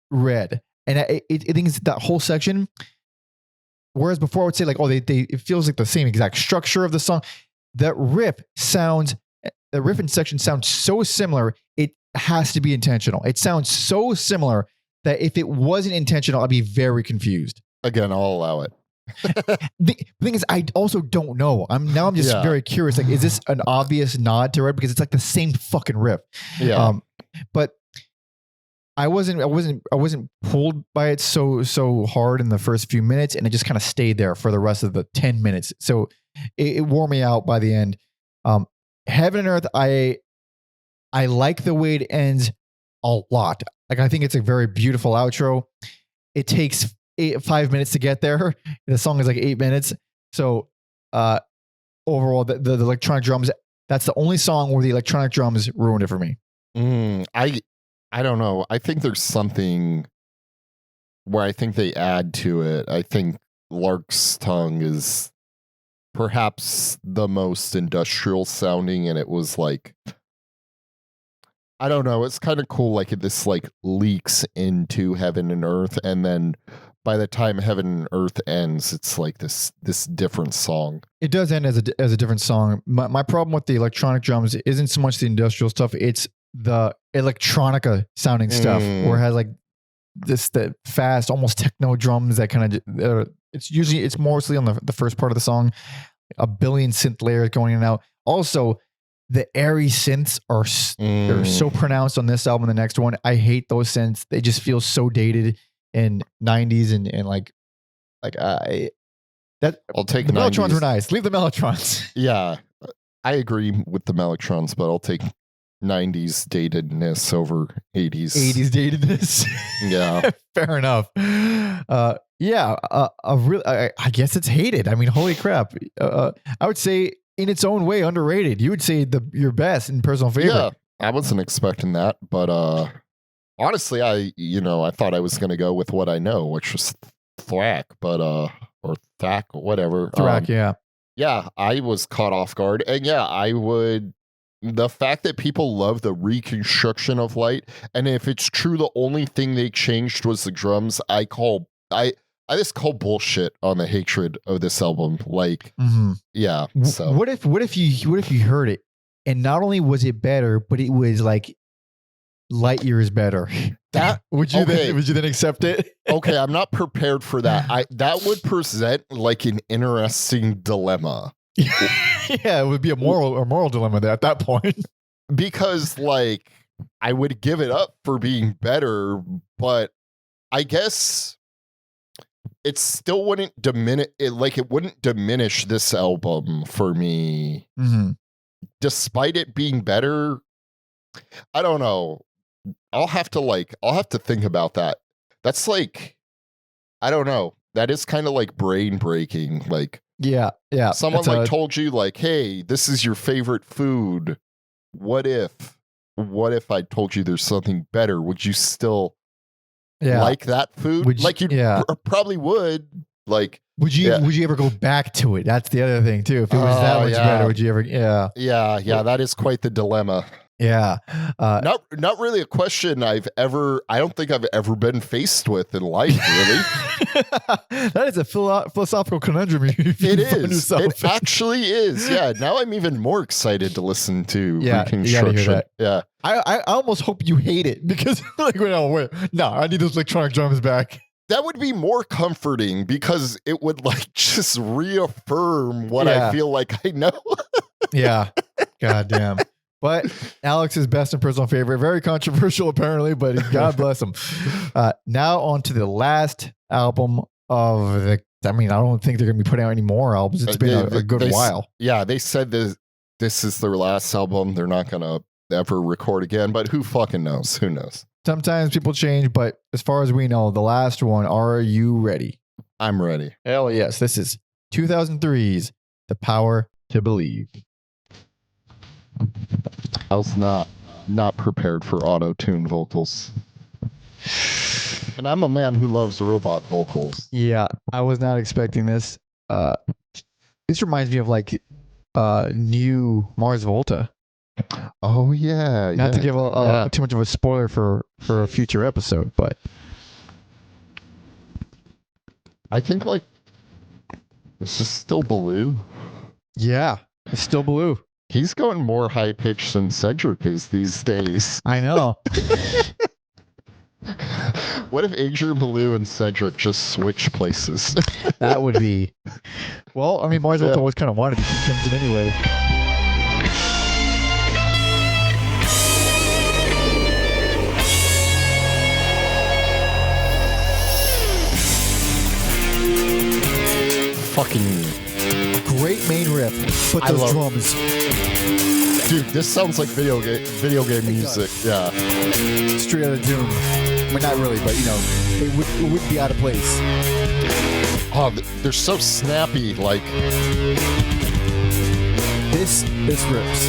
Speaker 1: Red, and I think it's that whole section. Whereas before I would say like, it feels like the same exact structure of the song. The riff and section sound so similar. It has to be intentional. It sounds so similar that if it wasn't intentional, I'd be very confused.
Speaker 2: Again, I'll allow it.
Speaker 1: The thing is, I also don't know. I'm just very curious. Like, is this an obvious nod to Red? Because it's like the same fucking riff.
Speaker 2: Yeah.
Speaker 1: But I wasn't pulled by it so hard in the first few minutes, and it just kind of stayed there for the rest of the 10 minutes. So it wore me out by the end. Heaven and Earth, I like the way it ends a lot. Like, I think it's a very beautiful outro. It takes 5 minutes to get there. The song is like 8 minutes. So overall, the electronic drums, that's the only song where the electronic drums ruined it for me.
Speaker 2: I don't know. I think there's something where I think they add to it. I think Lark's Tongue is perhaps the most industrial sounding, and it was like, I don't know. It's kind of cool. Like this like leaks into Heaven and Earth, and then by the time Heaven and Earth ends, it's like this different song. It
Speaker 1: does end as a different song. My problem with the electronic drums isn't so much the industrial stuff. It's the electronica sounding stuff, where it has like the fast, almost techno drums that kind of. It's mostly on the first part of the song. A billion synth layers going in and out. Also, the airy synths they're so pronounced on this album and the next one. I hate those synths. They just feel so dated in 90s and
Speaker 2: I'll take
Speaker 1: the
Speaker 2: 90s.
Speaker 1: Mellotrons were nice. Leave the Mellotrons.
Speaker 2: Yeah, I agree with the Mellotrons, but I'll take 90s datedness over 80s.
Speaker 1: 80s datedness.
Speaker 2: Yeah.
Speaker 1: Fair enough. I guess it's hated. I mean, holy crap. I would say in its own way underrated. You would say your best and personal favorite.
Speaker 2: Yeah, I wasn't expecting that, but honestly, I thought I was gonna go with what I know, which was THRAK, but or THRAK or whatever.
Speaker 1: THRAK, yeah.
Speaker 2: Yeah, I was caught off guard, and yeah, the fact that people love the reconstruction of Light, and if it's true, the only thing they changed was the drums. I just call bullshit on the hatred of this album. Like, yeah. So
Speaker 1: what if you heard it and not only was it better, but it was like light years better?
Speaker 2: That
Speaker 1: would you then accept it?
Speaker 2: Okay, I'm not prepared for that. That would present like an interesting dilemma.
Speaker 1: Yeah, it would be a moral dilemma there at that point.
Speaker 2: Because like I would give it up for being better, but I guess it still wouldn't diminish it. Like it wouldn't diminish this album for me, despite it being better. I don't know. I'll have to think about that. That's like, I don't know. That is kind of like brain breaking. Like,
Speaker 1: yeah.
Speaker 2: Someone told you like, hey, this is your favorite food. What if I told you there's something better? Would you still like that food? Probably would. Like, would you ever go back to it? That's the other thing too. If it was that much better, would you ever? Yeah. That is quite the dilemma.
Speaker 1: Yeah.
Speaker 2: Not really a question I don't think I've ever been faced with in life, really.
Speaker 1: That is a philosophical conundrum.
Speaker 2: It is. It actually is. Yeah. Now I'm even more excited to listen to Reconstruction. Yeah.
Speaker 1: I almost hope you hate it because like, I need those electronic drums back.
Speaker 2: That would be more comforting because it would like just reaffirm what I feel like I know.
Speaker 1: Yeah. God damn. But Alex's best and personal favorite, very controversial apparently, but God bless him. Now on to the last album of I don't think they're going to be putting out any more albums. It's been a good while.
Speaker 2: Yeah, they said this is their last album. They're not going to ever record again, but who fucking knows? Who knows?
Speaker 1: Sometimes people change, but as far as we know, the last one, are you ready?
Speaker 2: I'm ready.
Speaker 1: Hell yes. This is 2003's The Power to Believe.
Speaker 2: I was not prepared for auto-tune vocals. And I'm a man who loves robot vocals.
Speaker 1: Yeah, I was not expecting this. This reminds me of like new Mars Volta.
Speaker 2: Oh yeah.
Speaker 1: Not to give too much of a spoiler for a future episode, but
Speaker 2: I think like this is still Belew.
Speaker 1: Yeah, it's still Belew.
Speaker 2: He's going more high pitched than Cedric is these days.
Speaker 1: I know.
Speaker 2: What if Adrian, Belew, and Cedric just switch places?
Speaker 1: That would be. Well, I mean, Mars Volta always kind of wanted to keep Crimson anyway.
Speaker 2: Fucking
Speaker 1: great main riff, but those drums.
Speaker 2: Dude, this sounds like video game music. Yeah.
Speaker 1: Straight out of Doom. I mean, not really, but it would be out of place.
Speaker 2: Oh, they're so snappy. Like
Speaker 1: this rips.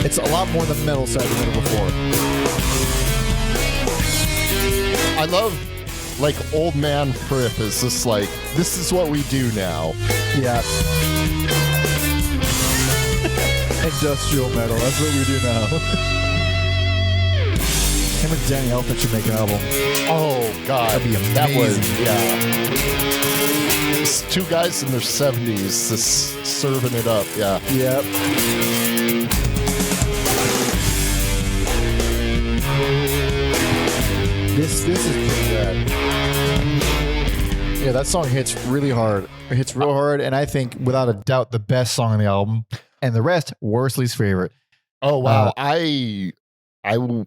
Speaker 1: It's a lot more the metal side than ever before.
Speaker 2: I love like old man Fripp is just like, this is what we do now.
Speaker 1: Yeah. Industrial metal, that's what we do now. Him and Danny Elfman should make an album.
Speaker 2: Oh god,
Speaker 1: that'd be amazing.
Speaker 2: That was It's two guys in their 70s just serving it up. Yeah.
Speaker 1: Yep. This is pretty bad. Yeah, that song hits really hard. It hits real hard, and I think without a doubt the best song on the album. And the rest, Worsley's favorite.
Speaker 2: Oh wow, I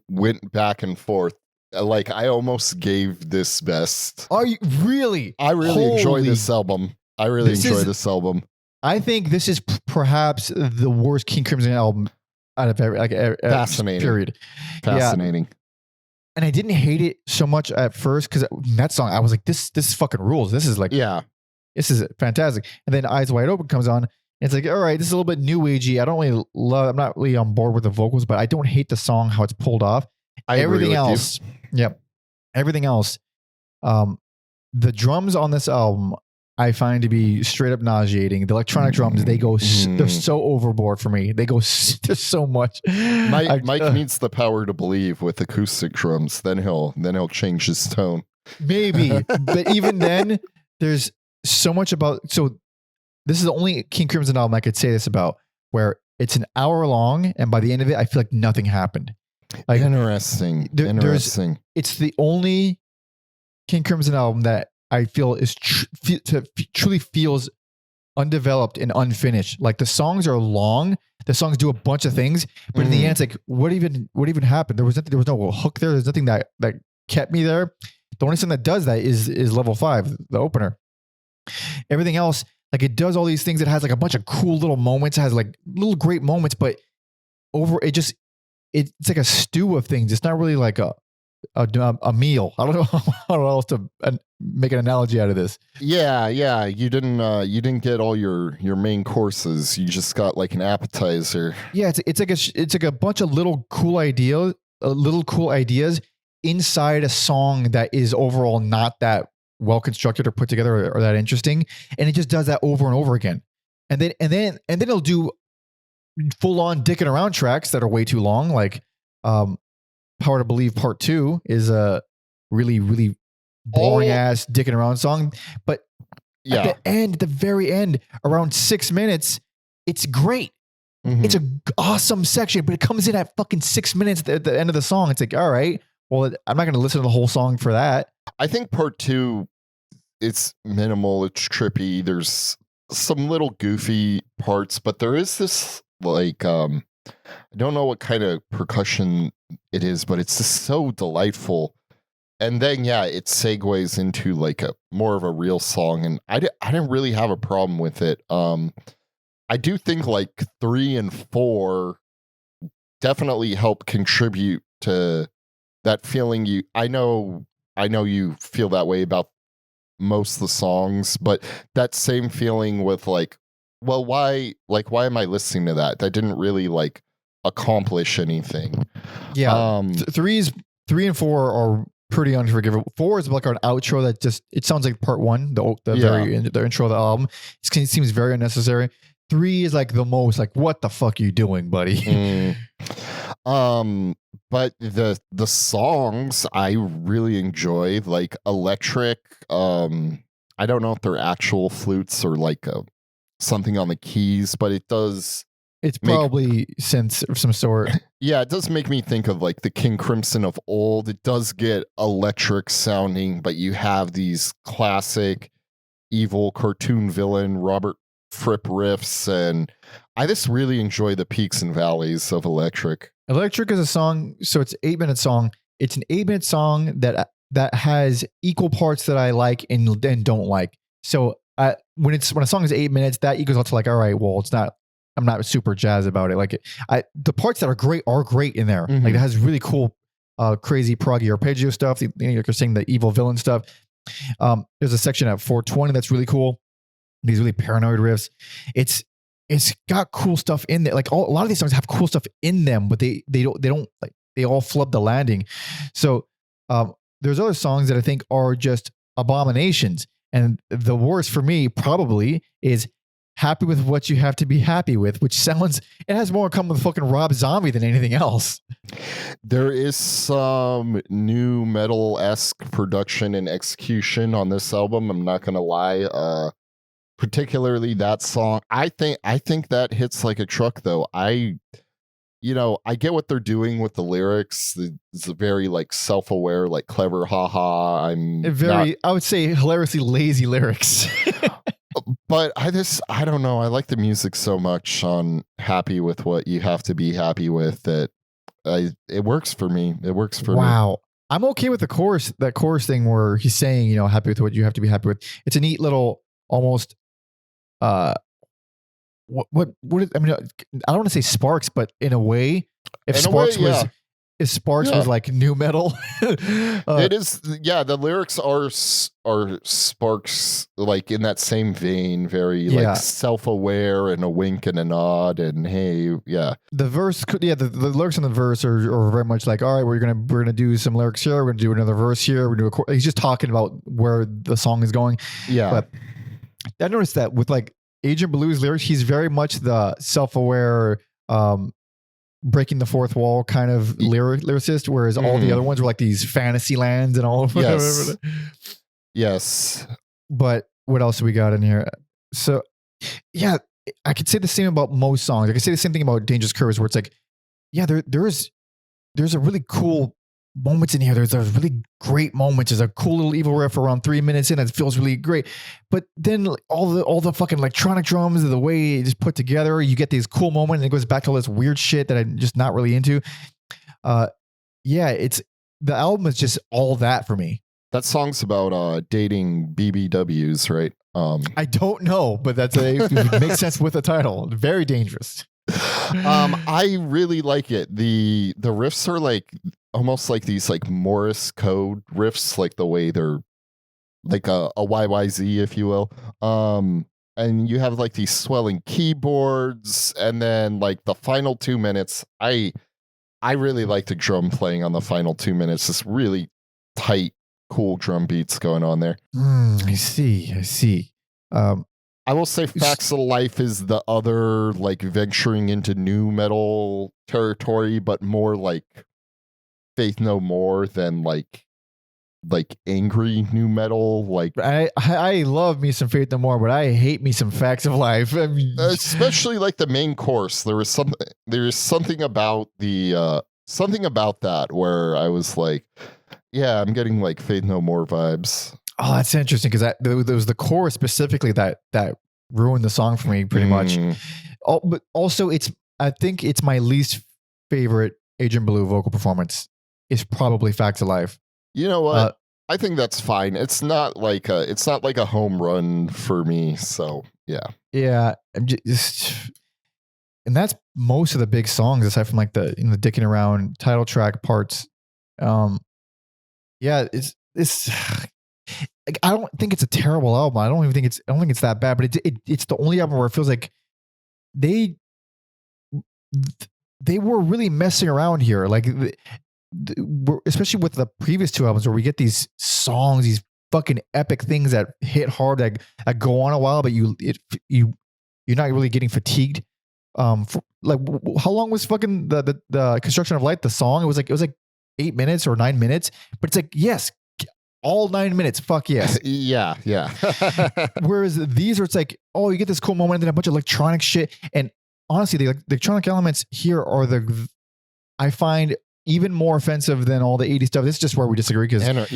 Speaker 2: went back and forth. Like I almost gave this best.
Speaker 1: Are you really?
Speaker 2: I really enjoy this album. I really enjoy this album.
Speaker 1: I think this is perhaps the worst King Crimson album out of every
Speaker 2: fascinating
Speaker 1: period.
Speaker 2: Fascinating.
Speaker 1: Yeah. And I didn't hate it so much at first because that song I was like, this fucking rules. This is like, this is fantastic. And then Eyes Wide Open comes on. It's like, all right, this is a little bit new agey. I'm not really on board with the vocals, but I don't hate the song, how it's pulled off.
Speaker 2: I
Speaker 1: Everything
Speaker 2: agree with
Speaker 1: else, yep. Everything else, the drums on this album, I find to be straight up nauseating. The electronic drums, they're so overboard for me. There's so much.
Speaker 2: Mike needs the power to believe with acoustic drums. Then he'll change his tone.
Speaker 1: Maybe, but even then, there's so much about. So this is the only King Crimson album I could say this about, where it's an hour long, and by the end of it, I feel like nothing happened. Like,
Speaker 2: Interesting.
Speaker 1: It's the only King Crimson album that I feel is truly feels undeveloped and unfinished. Like the songs are long, the songs do a bunch of things, but in the end, it's like, what even happened? There was no hook there. There's nothing that kept me there. The only song that does that is Level 5, the opener. Everything else, like it does all these things. It has like a bunch of cool little moments. It has like little great moments, but it's like a stew of things. It's not really like a meal. I don't know how else to make an analogy out of this.
Speaker 2: Yeah. You didn't get all your main courses. You just got like an appetizer.
Speaker 1: Yeah, it's like a bunch of little cool ideas inside a song that is overall not that well constructed or put together or that interesting, and it just does that over and over again. And then it'll do full on dicking around tracks that are way too long, like Power to Believe Part 2 is a really, really boring ass dicking around song. But at the very end, around 6 minutes, it's great. Mm-hmm. It's an awesome section, but it comes in at fucking 6 minutes at the end of the song. It's like, all right, well, I'm not going to listen to the whole song for that.
Speaker 2: I think Part 2, it's minimal, it's trippy. There's some little goofy parts, but there is this like, I don't know what kind of percussion it is, but it's just so delightful. And then, it segues into like a more of a real song. And I didn't really have a problem with it. I do think like 3 and 4 definitely help contribute to that feeling. I know you feel that way about most of the songs, but that same feeling with like, well, why am I listening to that? That didn't really like accomplish anything.
Speaker 1: Yeah. 3 and 4 are pretty unforgivable. 4 is like an outro that just, it sounds like part 1, the intro of the album. It seems very unnecessary. 3 is like the most like, what the fuck are you doing, buddy?
Speaker 2: But the songs I really enjoy, like Electric. I don't know if they're actual flutes or like something on the keys, but it does.
Speaker 1: It's probably synths of some sort.
Speaker 2: Yeah, it does make me think of like the King Crimson of old. It does get electric sounding, but you have these classic evil cartoon villain Robert Fripp riffs, and I just really enjoy the peaks and valleys of Electric.
Speaker 1: Electric is a song, so it's an 8-minute song. It's an 8-minute song that has equal parts that I like and don't like. So when a song is 8 minutes, that equals out to like, all right, well, it's not. I'm not super jazzed about it. Like the parts that are great in there. Mm-hmm. Like it has really cool, crazy proggy arpeggio stuff. Like you're saying the evil villain stuff. There's a section at 420 that's really cool. These really paranoid riffs. It's got cool stuff in there. Like a lot of these songs have cool stuff in them, but they don't like, they all flub the landing. So there's other songs that I think are just abominations. And the worst for me probably is Happy With What You Have to Be Happy With, which it has more in common with fucking Rob Zombie than anything else.
Speaker 2: There is some new metal-esque production and execution on this album. I'm not going to lie. Particularly that song. I think that hits like a truck though. I get what they're doing with the lyrics. It's a very like self-aware, like clever, haha. I
Speaker 1: would say hilariously lazy lyrics.
Speaker 2: But I don't know. I like the music so much on Happy With What You Have to Be Happy With that it works for me. It works for me.
Speaker 1: Wow. I'm okay with that chorus thing where he's saying, happy with what you have to be happy with. It's a neat little almost I don't want to say sparks, but in a way, if Sparks was Sparks was like new metal.
Speaker 2: It is, yeah. The lyrics are Sparks, like in that same vein, very like self-aware and a wink and a nod, and hey, yeah.
Speaker 1: The verse, the lyrics in the verse are very much like, all right, we're gonna do some lyrics here, we're gonna do another verse here, we're gonna do he's just talking about where the song is going.
Speaker 2: Yeah,
Speaker 1: but I noticed that with like Adrian Belew's lyrics, he's very much the self-aware, breaking the fourth wall kind of lyricist, whereas all the other ones were like these fantasy lands and all of
Speaker 2: it. Yes.
Speaker 1: But what else do we got in here? So yeah, I could say the same about most songs. I could say the same thing about Dangerous Curves, where it's like, yeah, there's a really cool moments in here. There's really great moments. There's a cool little evil riff around 3 minutes in that feels really great. But then all the fucking electronic drums, the way it's just put together, you get these cool moments, and it goes back to all this weird shit that I'm just not really into. Yeah, it's the album is just all that for me.
Speaker 2: That song's about dating BBWs, right?
Speaker 1: I don't know, but it makes sense with the title. Very dangerous.
Speaker 2: I really like it. The riffs are like almost like these like Morse code riffs, like the way they're like a YYZ, if you will. And you have like these swelling keyboards, and then like the final 2 minutes, I really like the drum playing on the final 2 minutes. This really tight, cool drum beats going on there.
Speaker 1: I see.
Speaker 2: I will say Facts of Life is the other like venturing into new metal territory, but more like Faith No More than like angry new metal. Like
Speaker 1: I love me some Faith No More, but I hate me some Facts of Life. I mean,
Speaker 2: especially like the main course. There is something about that where I was like, yeah, I'm getting like Faith No More vibes.
Speaker 1: Oh, that's interesting, because there was the chorus specifically that ruined the song for me pretty much. But also, I think it's my least favorite Adrian Belew vocal performance is probably Facts of Life.
Speaker 2: You know what? I think that's fine. It's not like a home run for me. So yeah. Yeah.
Speaker 1: I'm just, and that's most of the big songs aside from like the dicking around title track parts. Yeah, it's like, I don't think it's a terrible album. I don't think it's that bad, but it's the only album where it feels like they were really messing around here. Like, especially with the previous two albums where we get these songs, these fucking epic things that hit hard, that go on a while, but you're not really getting fatigued. Like, how long was fucking the ConstruKction of Light, the song? It was like 8 minutes or 9 minutes, but it's like, yes, all 9 minutes. Fuck yes.
Speaker 2: Yeah.
Speaker 1: Whereas these are, it's like, oh, you get this cool moment and then a bunch of electronic shit. And honestly, the electronic elements here are I find even more offensive than all the 80s stuff. This is just where we disagree, because the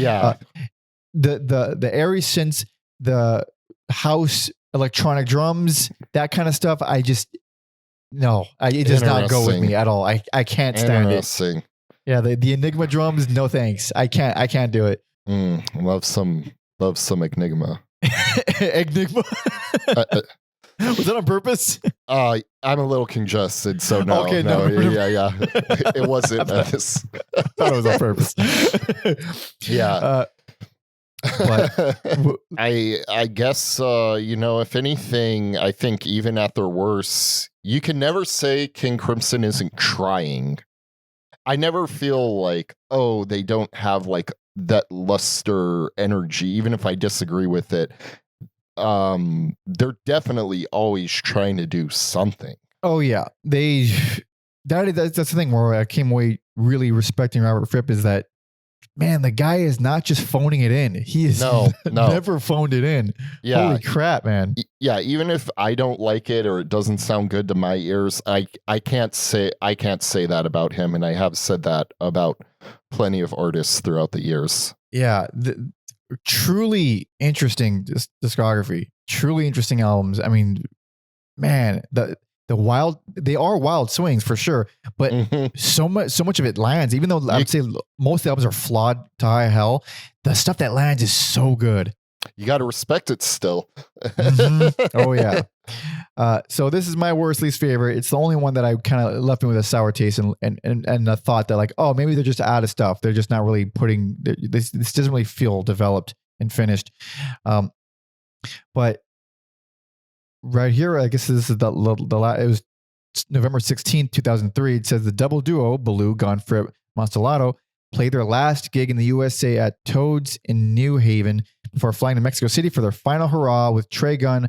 Speaker 1: airy synths, the house electronic drums, that kind of stuff, it does not go with me at all. I can't stand it. Yeah, the Enigma drums, no thanks. I can't do it.
Speaker 2: Love some Enigma.
Speaker 1: Enigma. Was that on purpose?
Speaker 2: I'm a little congested, so no.
Speaker 1: Okay,
Speaker 2: no. Yeah. It wasn't.
Speaker 1: I thought it was on purpose.
Speaker 2: Yeah.
Speaker 1: But
Speaker 2: I guess if anything, I think even at their worst, you can never say King Crimson isn't trying. I never feel like, oh, they don't have like that luster energy, even if I disagree with it. They're definitely always trying to do something.
Speaker 1: Oh yeah, that's the thing where I came away really respecting Robert Fripp, is that, man, the guy is not just phoning it in. He is never phoned it in.
Speaker 2: Yeah.
Speaker 1: Holy crap, man.
Speaker 2: Yeah, even if I don't like it or it doesn't sound good to my ears, I can't say that about him, and I have said that about plenty of artists throughout the years.
Speaker 1: Yeah, truly interesting discography. Truly interesting albums. I mean, man, they are wild swings for sure, but so much of it lands. Even though I would say most of the albums are flawed to high hell, the stuff that lands is so good.
Speaker 2: You got to respect it still.
Speaker 1: Mhm. Oh yeah. So this is my worst least favorite. It's the only one that I kind of left me with a sour taste and a thought that like, oh, maybe they're just out of stuff. They're just not really putting this doesn't really feel developed and finished. But right here, I guess this is the it was November 16th, 2003. It says the double duo, Belew, Fripp, Mansour, played their last gig in the USA at Toads in New Haven before flying to Mexico City for their final hurrah with THRAK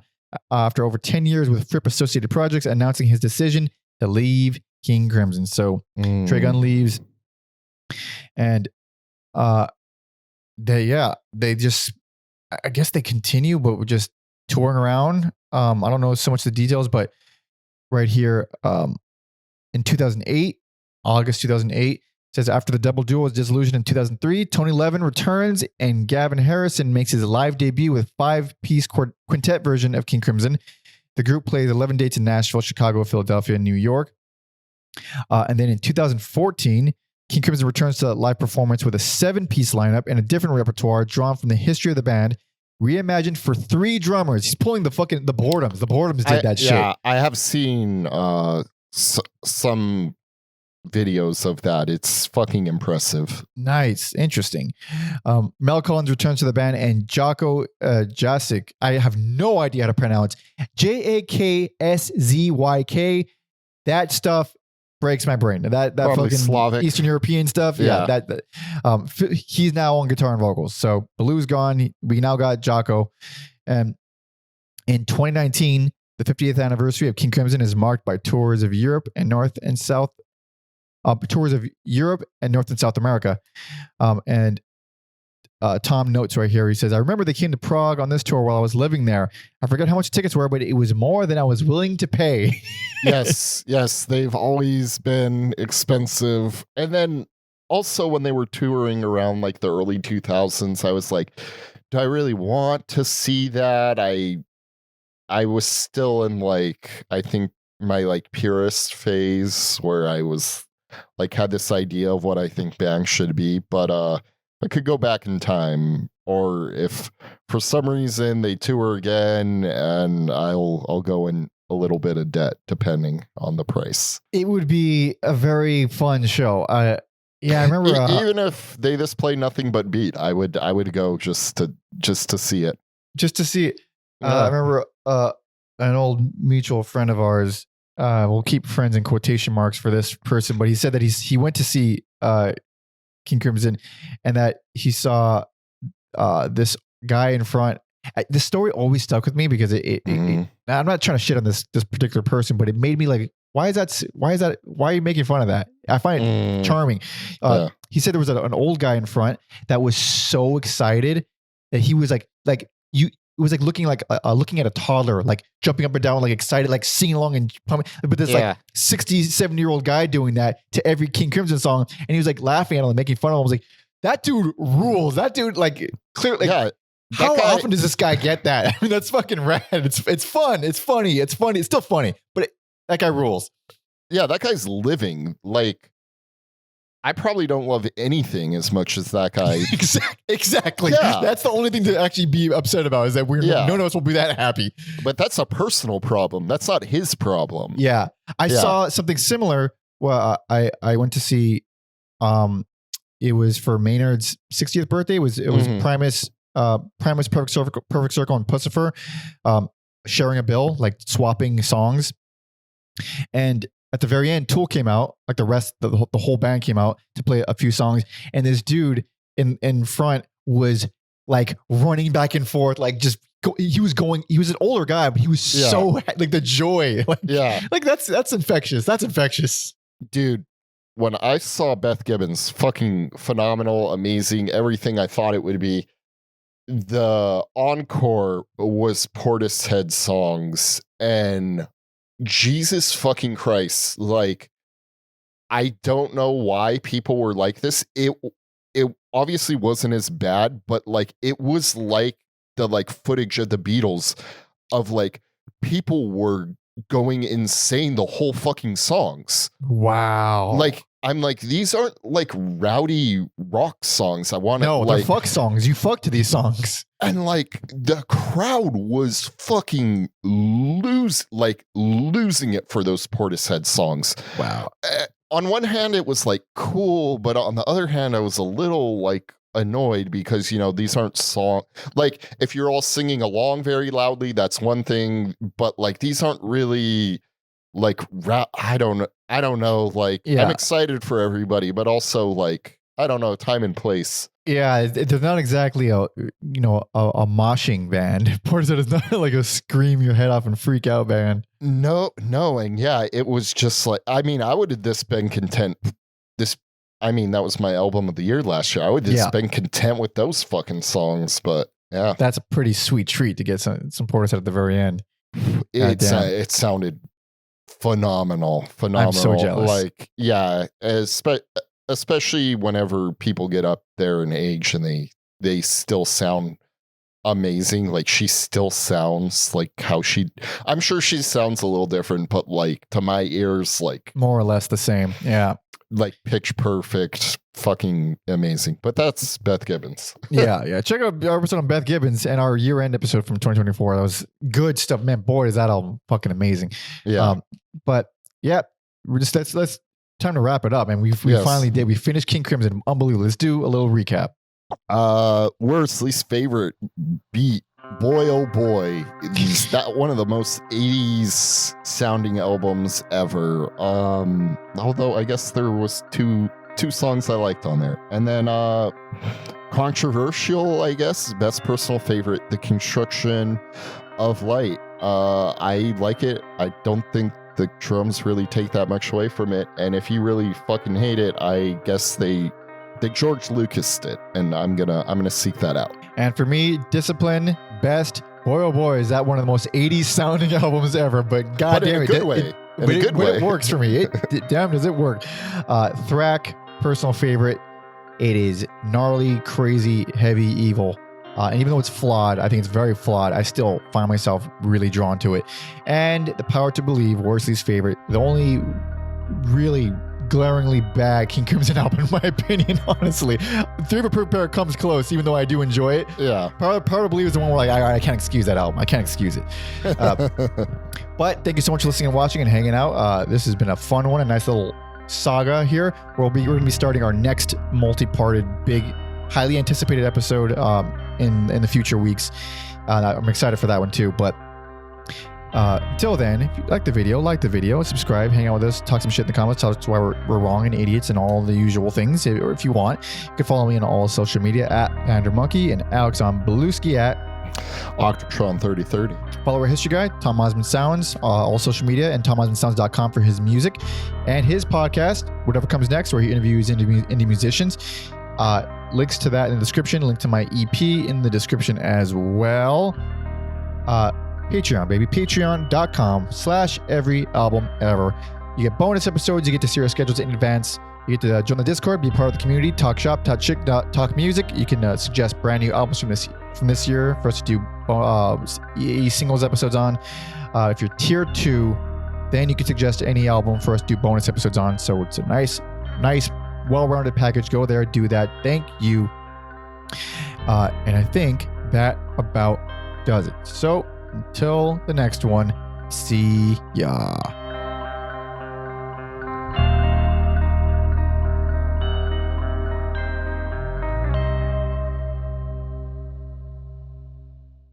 Speaker 1: after over 10 years with Fripp Associated Projects, announcing his decision to leave King Crimson. So THRAK leaves, and they just, I guess they continue, but we're just touring around. I don't know so much the details, but right here, in 2008, August 2008, says after the double duo was dissolution in 2003, Tony Levin returns and Gavin Harrison makes his live debut with 5-piece quintet version of King Crimson. The group plays 11 dates in Nashville, Chicago, Philadelphia, and New York. And then in 2014, King Crimson returns to live performance with a 7-piece lineup and a different repertoire drawn from the history of the band, reimagined for 3 drummers. He's pulling the Boredoms. The Boredoms did that shit. Yeah,
Speaker 2: I have seen some videos of that. It's fucking impressive.
Speaker 1: Nice. Interesting. Mel Collins returns to the band, and Jocko Jasic, I have no idea how to pronounce, Jakszzyk. That stuff breaks my brain. That
Speaker 2: Probably
Speaker 1: fucking
Speaker 2: Slavic.
Speaker 1: Eastern European stuff. Yeah. He's now on guitar and vocals. So Belew's gone. We now got Jocko. And in 2019, the 50th anniversary of King Crimson is marked by tours of Europe and North and South America. Tom notes right here. He says, I remember they came to Prague on this tour while I was living there. I forget how much tickets were, but it was more than I was willing to pay.
Speaker 2: Yes. They've always been expensive. And then also when they were touring around like the early 2000s, I was like, do I really want to see that? I was still in like, I think my like purist phase where I was like had this idea of what I think bands should be, but I could go back in time, or if for some reason they tour again, and I'll go in a little bit of debt depending on the price.
Speaker 1: It would be a very fun show. Yeah, I remember
Speaker 2: even if they just play nothing but beat, I would go just to see it.
Speaker 1: Just to see it. I remember an old mutual friend of ours. We'll keep friends in quotation marks for this person, but he said that he went to see King Crimson, and that he saw this guy in front. The story always stuck with me because I'm not trying to shit on this particular person, but it made me like, why are you making fun of that? I find it charming. He said there was an old guy in front that was so excited that he was like you. It was like looking at a toddler, like jumping up and down, like excited, like singing along and pumping. But this like 67-year-old guy doing that to every King Crimson song, and he was like laughing at him, and making fun of him. I was like, that dude rules. That dude like clearly. Like, how often does this guy get that? I mean, that's fucking rad. It's fun. It's funny. It's still funny, but that guy rules.
Speaker 2: Yeah, that guy's living. Like, I probably don't love anything as much as that guy.
Speaker 1: Exactly. Yeah. That's the only thing to actually be upset about, is that none of us will be that happy.
Speaker 2: But that's a personal problem. That's not his problem.
Speaker 1: Yeah. I saw something similar. Well, I went to see, it was for Maynard's 60th birthday. It was Primus, Perfect Circle, and Pussifer, sharing a bill, like swapping songs. And at the very end, Tool came out, like the whole band came out to play a few songs. And this dude in front was like running back and forth, like he was an older guy, but he was so like the joy. Like that's infectious. That's infectious.
Speaker 2: Dude, when I saw Beth Gibbons, fucking phenomenal, amazing, everything I thought it would be. The encore was Portishead songs, and Jesus fucking Christ, like, I don't know why people were like this. It obviously wasn't as bad, but like it was like the like footage of the Beatles of like people were going insane the whole fucking songs.
Speaker 1: Wow.
Speaker 2: Like I'm like, these aren't like rowdy rock songs. I want to
Speaker 1: No,
Speaker 2: like,
Speaker 1: they're fuck songs. You fuck to these songs.
Speaker 2: and like the crowd was fucking losing it for those Portishead songs.
Speaker 1: Wow.
Speaker 2: On one hand, it was like cool, but on the other hand, I was a little like annoyed because, you know, these aren't song, like if you're all singing along very loudly, that's one thing, but like these aren't really like I don't know, like
Speaker 1: Yeah.
Speaker 2: I'm excited for everybody, but also like I don't know, time and place.
Speaker 1: Yeah, they're not exactly a moshing band. Portishead is not like a scream your head off and freak out band.
Speaker 2: No, and yeah, it was just like, I mean, I would have just been content. That was my album of the year last year. I would have just been content with those fucking songs, but yeah.
Speaker 1: That's a pretty sweet treat to get some Portishead at the very end.
Speaker 2: It sounded phenomenal.
Speaker 1: I'm so jealous.
Speaker 2: Like, yeah, especially whenever people get up there in age and they still sound amazing. Like she still sounds like I'm sure she sounds a little different, but like to my ears, like
Speaker 1: more or less the same. Yeah.
Speaker 2: Like pitch perfect, fucking amazing. But that's Beth Gibbons.
Speaker 1: yeah. Check out our episode on Beth Gibbons and our year-end episode from 2024. That was good stuff, man. Boy, is that album fucking amazing.
Speaker 2: Yeah.
Speaker 1: But yeah, we're just let's time to wrap it up. And we finally did. We finished King Crimson. Unbelievable. Let's do a little recap.
Speaker 2: Worst, least favorite beat. Boy, oh boy, is that one of the most 80s sounding albums ever. Although I guess there was two songs I liked on there. And then controversial, I guess, best personal favorite, The ConstruKction of Light. I like it. I don't think the drums really take that much away from it. And if you really fucking hate it, I guess they George Lucased it, and I'm gonna seek that out.
Speaker 1: And for me, Discipline, best. Boy, oh boy, is that one of the most 80s sounding albums ever. But goddamn it, it works for me. Damn, does it work? THRAK, personal favorite. It is gnarly, crazy, heavy, evil. And even though it's flawed, I think it's very flawed, I still find myself really drawn to it. And The Power to Believe, Worsley's favorite. The only really glaringly bad King Crimson album, in my opinion, honestly. Three of a Pair comes close, even though I do enjoy it.
Speaker 2: Yeah.
Speaker 1: Power to Believe is the one where like, I can't excuse that album. I can't excuse it. But thank you so much for listening and watching and hanging out. This has been a fun one, a nice little saga here. We're going to be starting our next multi-parted, big, highly anticipated episode in the future weeks. I'm excited for that one too. But until then, if you like the video, subscribe, hang out with us, talk some shit in the comments, tell us why we're wrong and idiots and all the usual things. Or if you want, you can follow me on all social media at PanderMonkey and Alex on Beluski at
Speaker 2: Octatron3030.
Speaker 1: Follow our history guy, Tom Osman Sounds, all social media, and TomOsmanSounds.com for his music and his podcast, Whatever Comes Next, where he interviews indie musicians. Links to that in the description. Link to my EP in the description as well. Patreon, baby. Patreon.com/everyalbumever. You get bonus episodes. You get to see our schedules in advance. You get to join the Discord, be part of the community, talk shop, talk chick, talk music. You can suggest brand new albums from this year for us to do singles episodes on. If you're tier 2, then you can suggest any album for us to do bonus episodes on. So it's a nice, well-rounded package. Go there, do that. Thank you. And I think that about does it. So until the next one, see ya.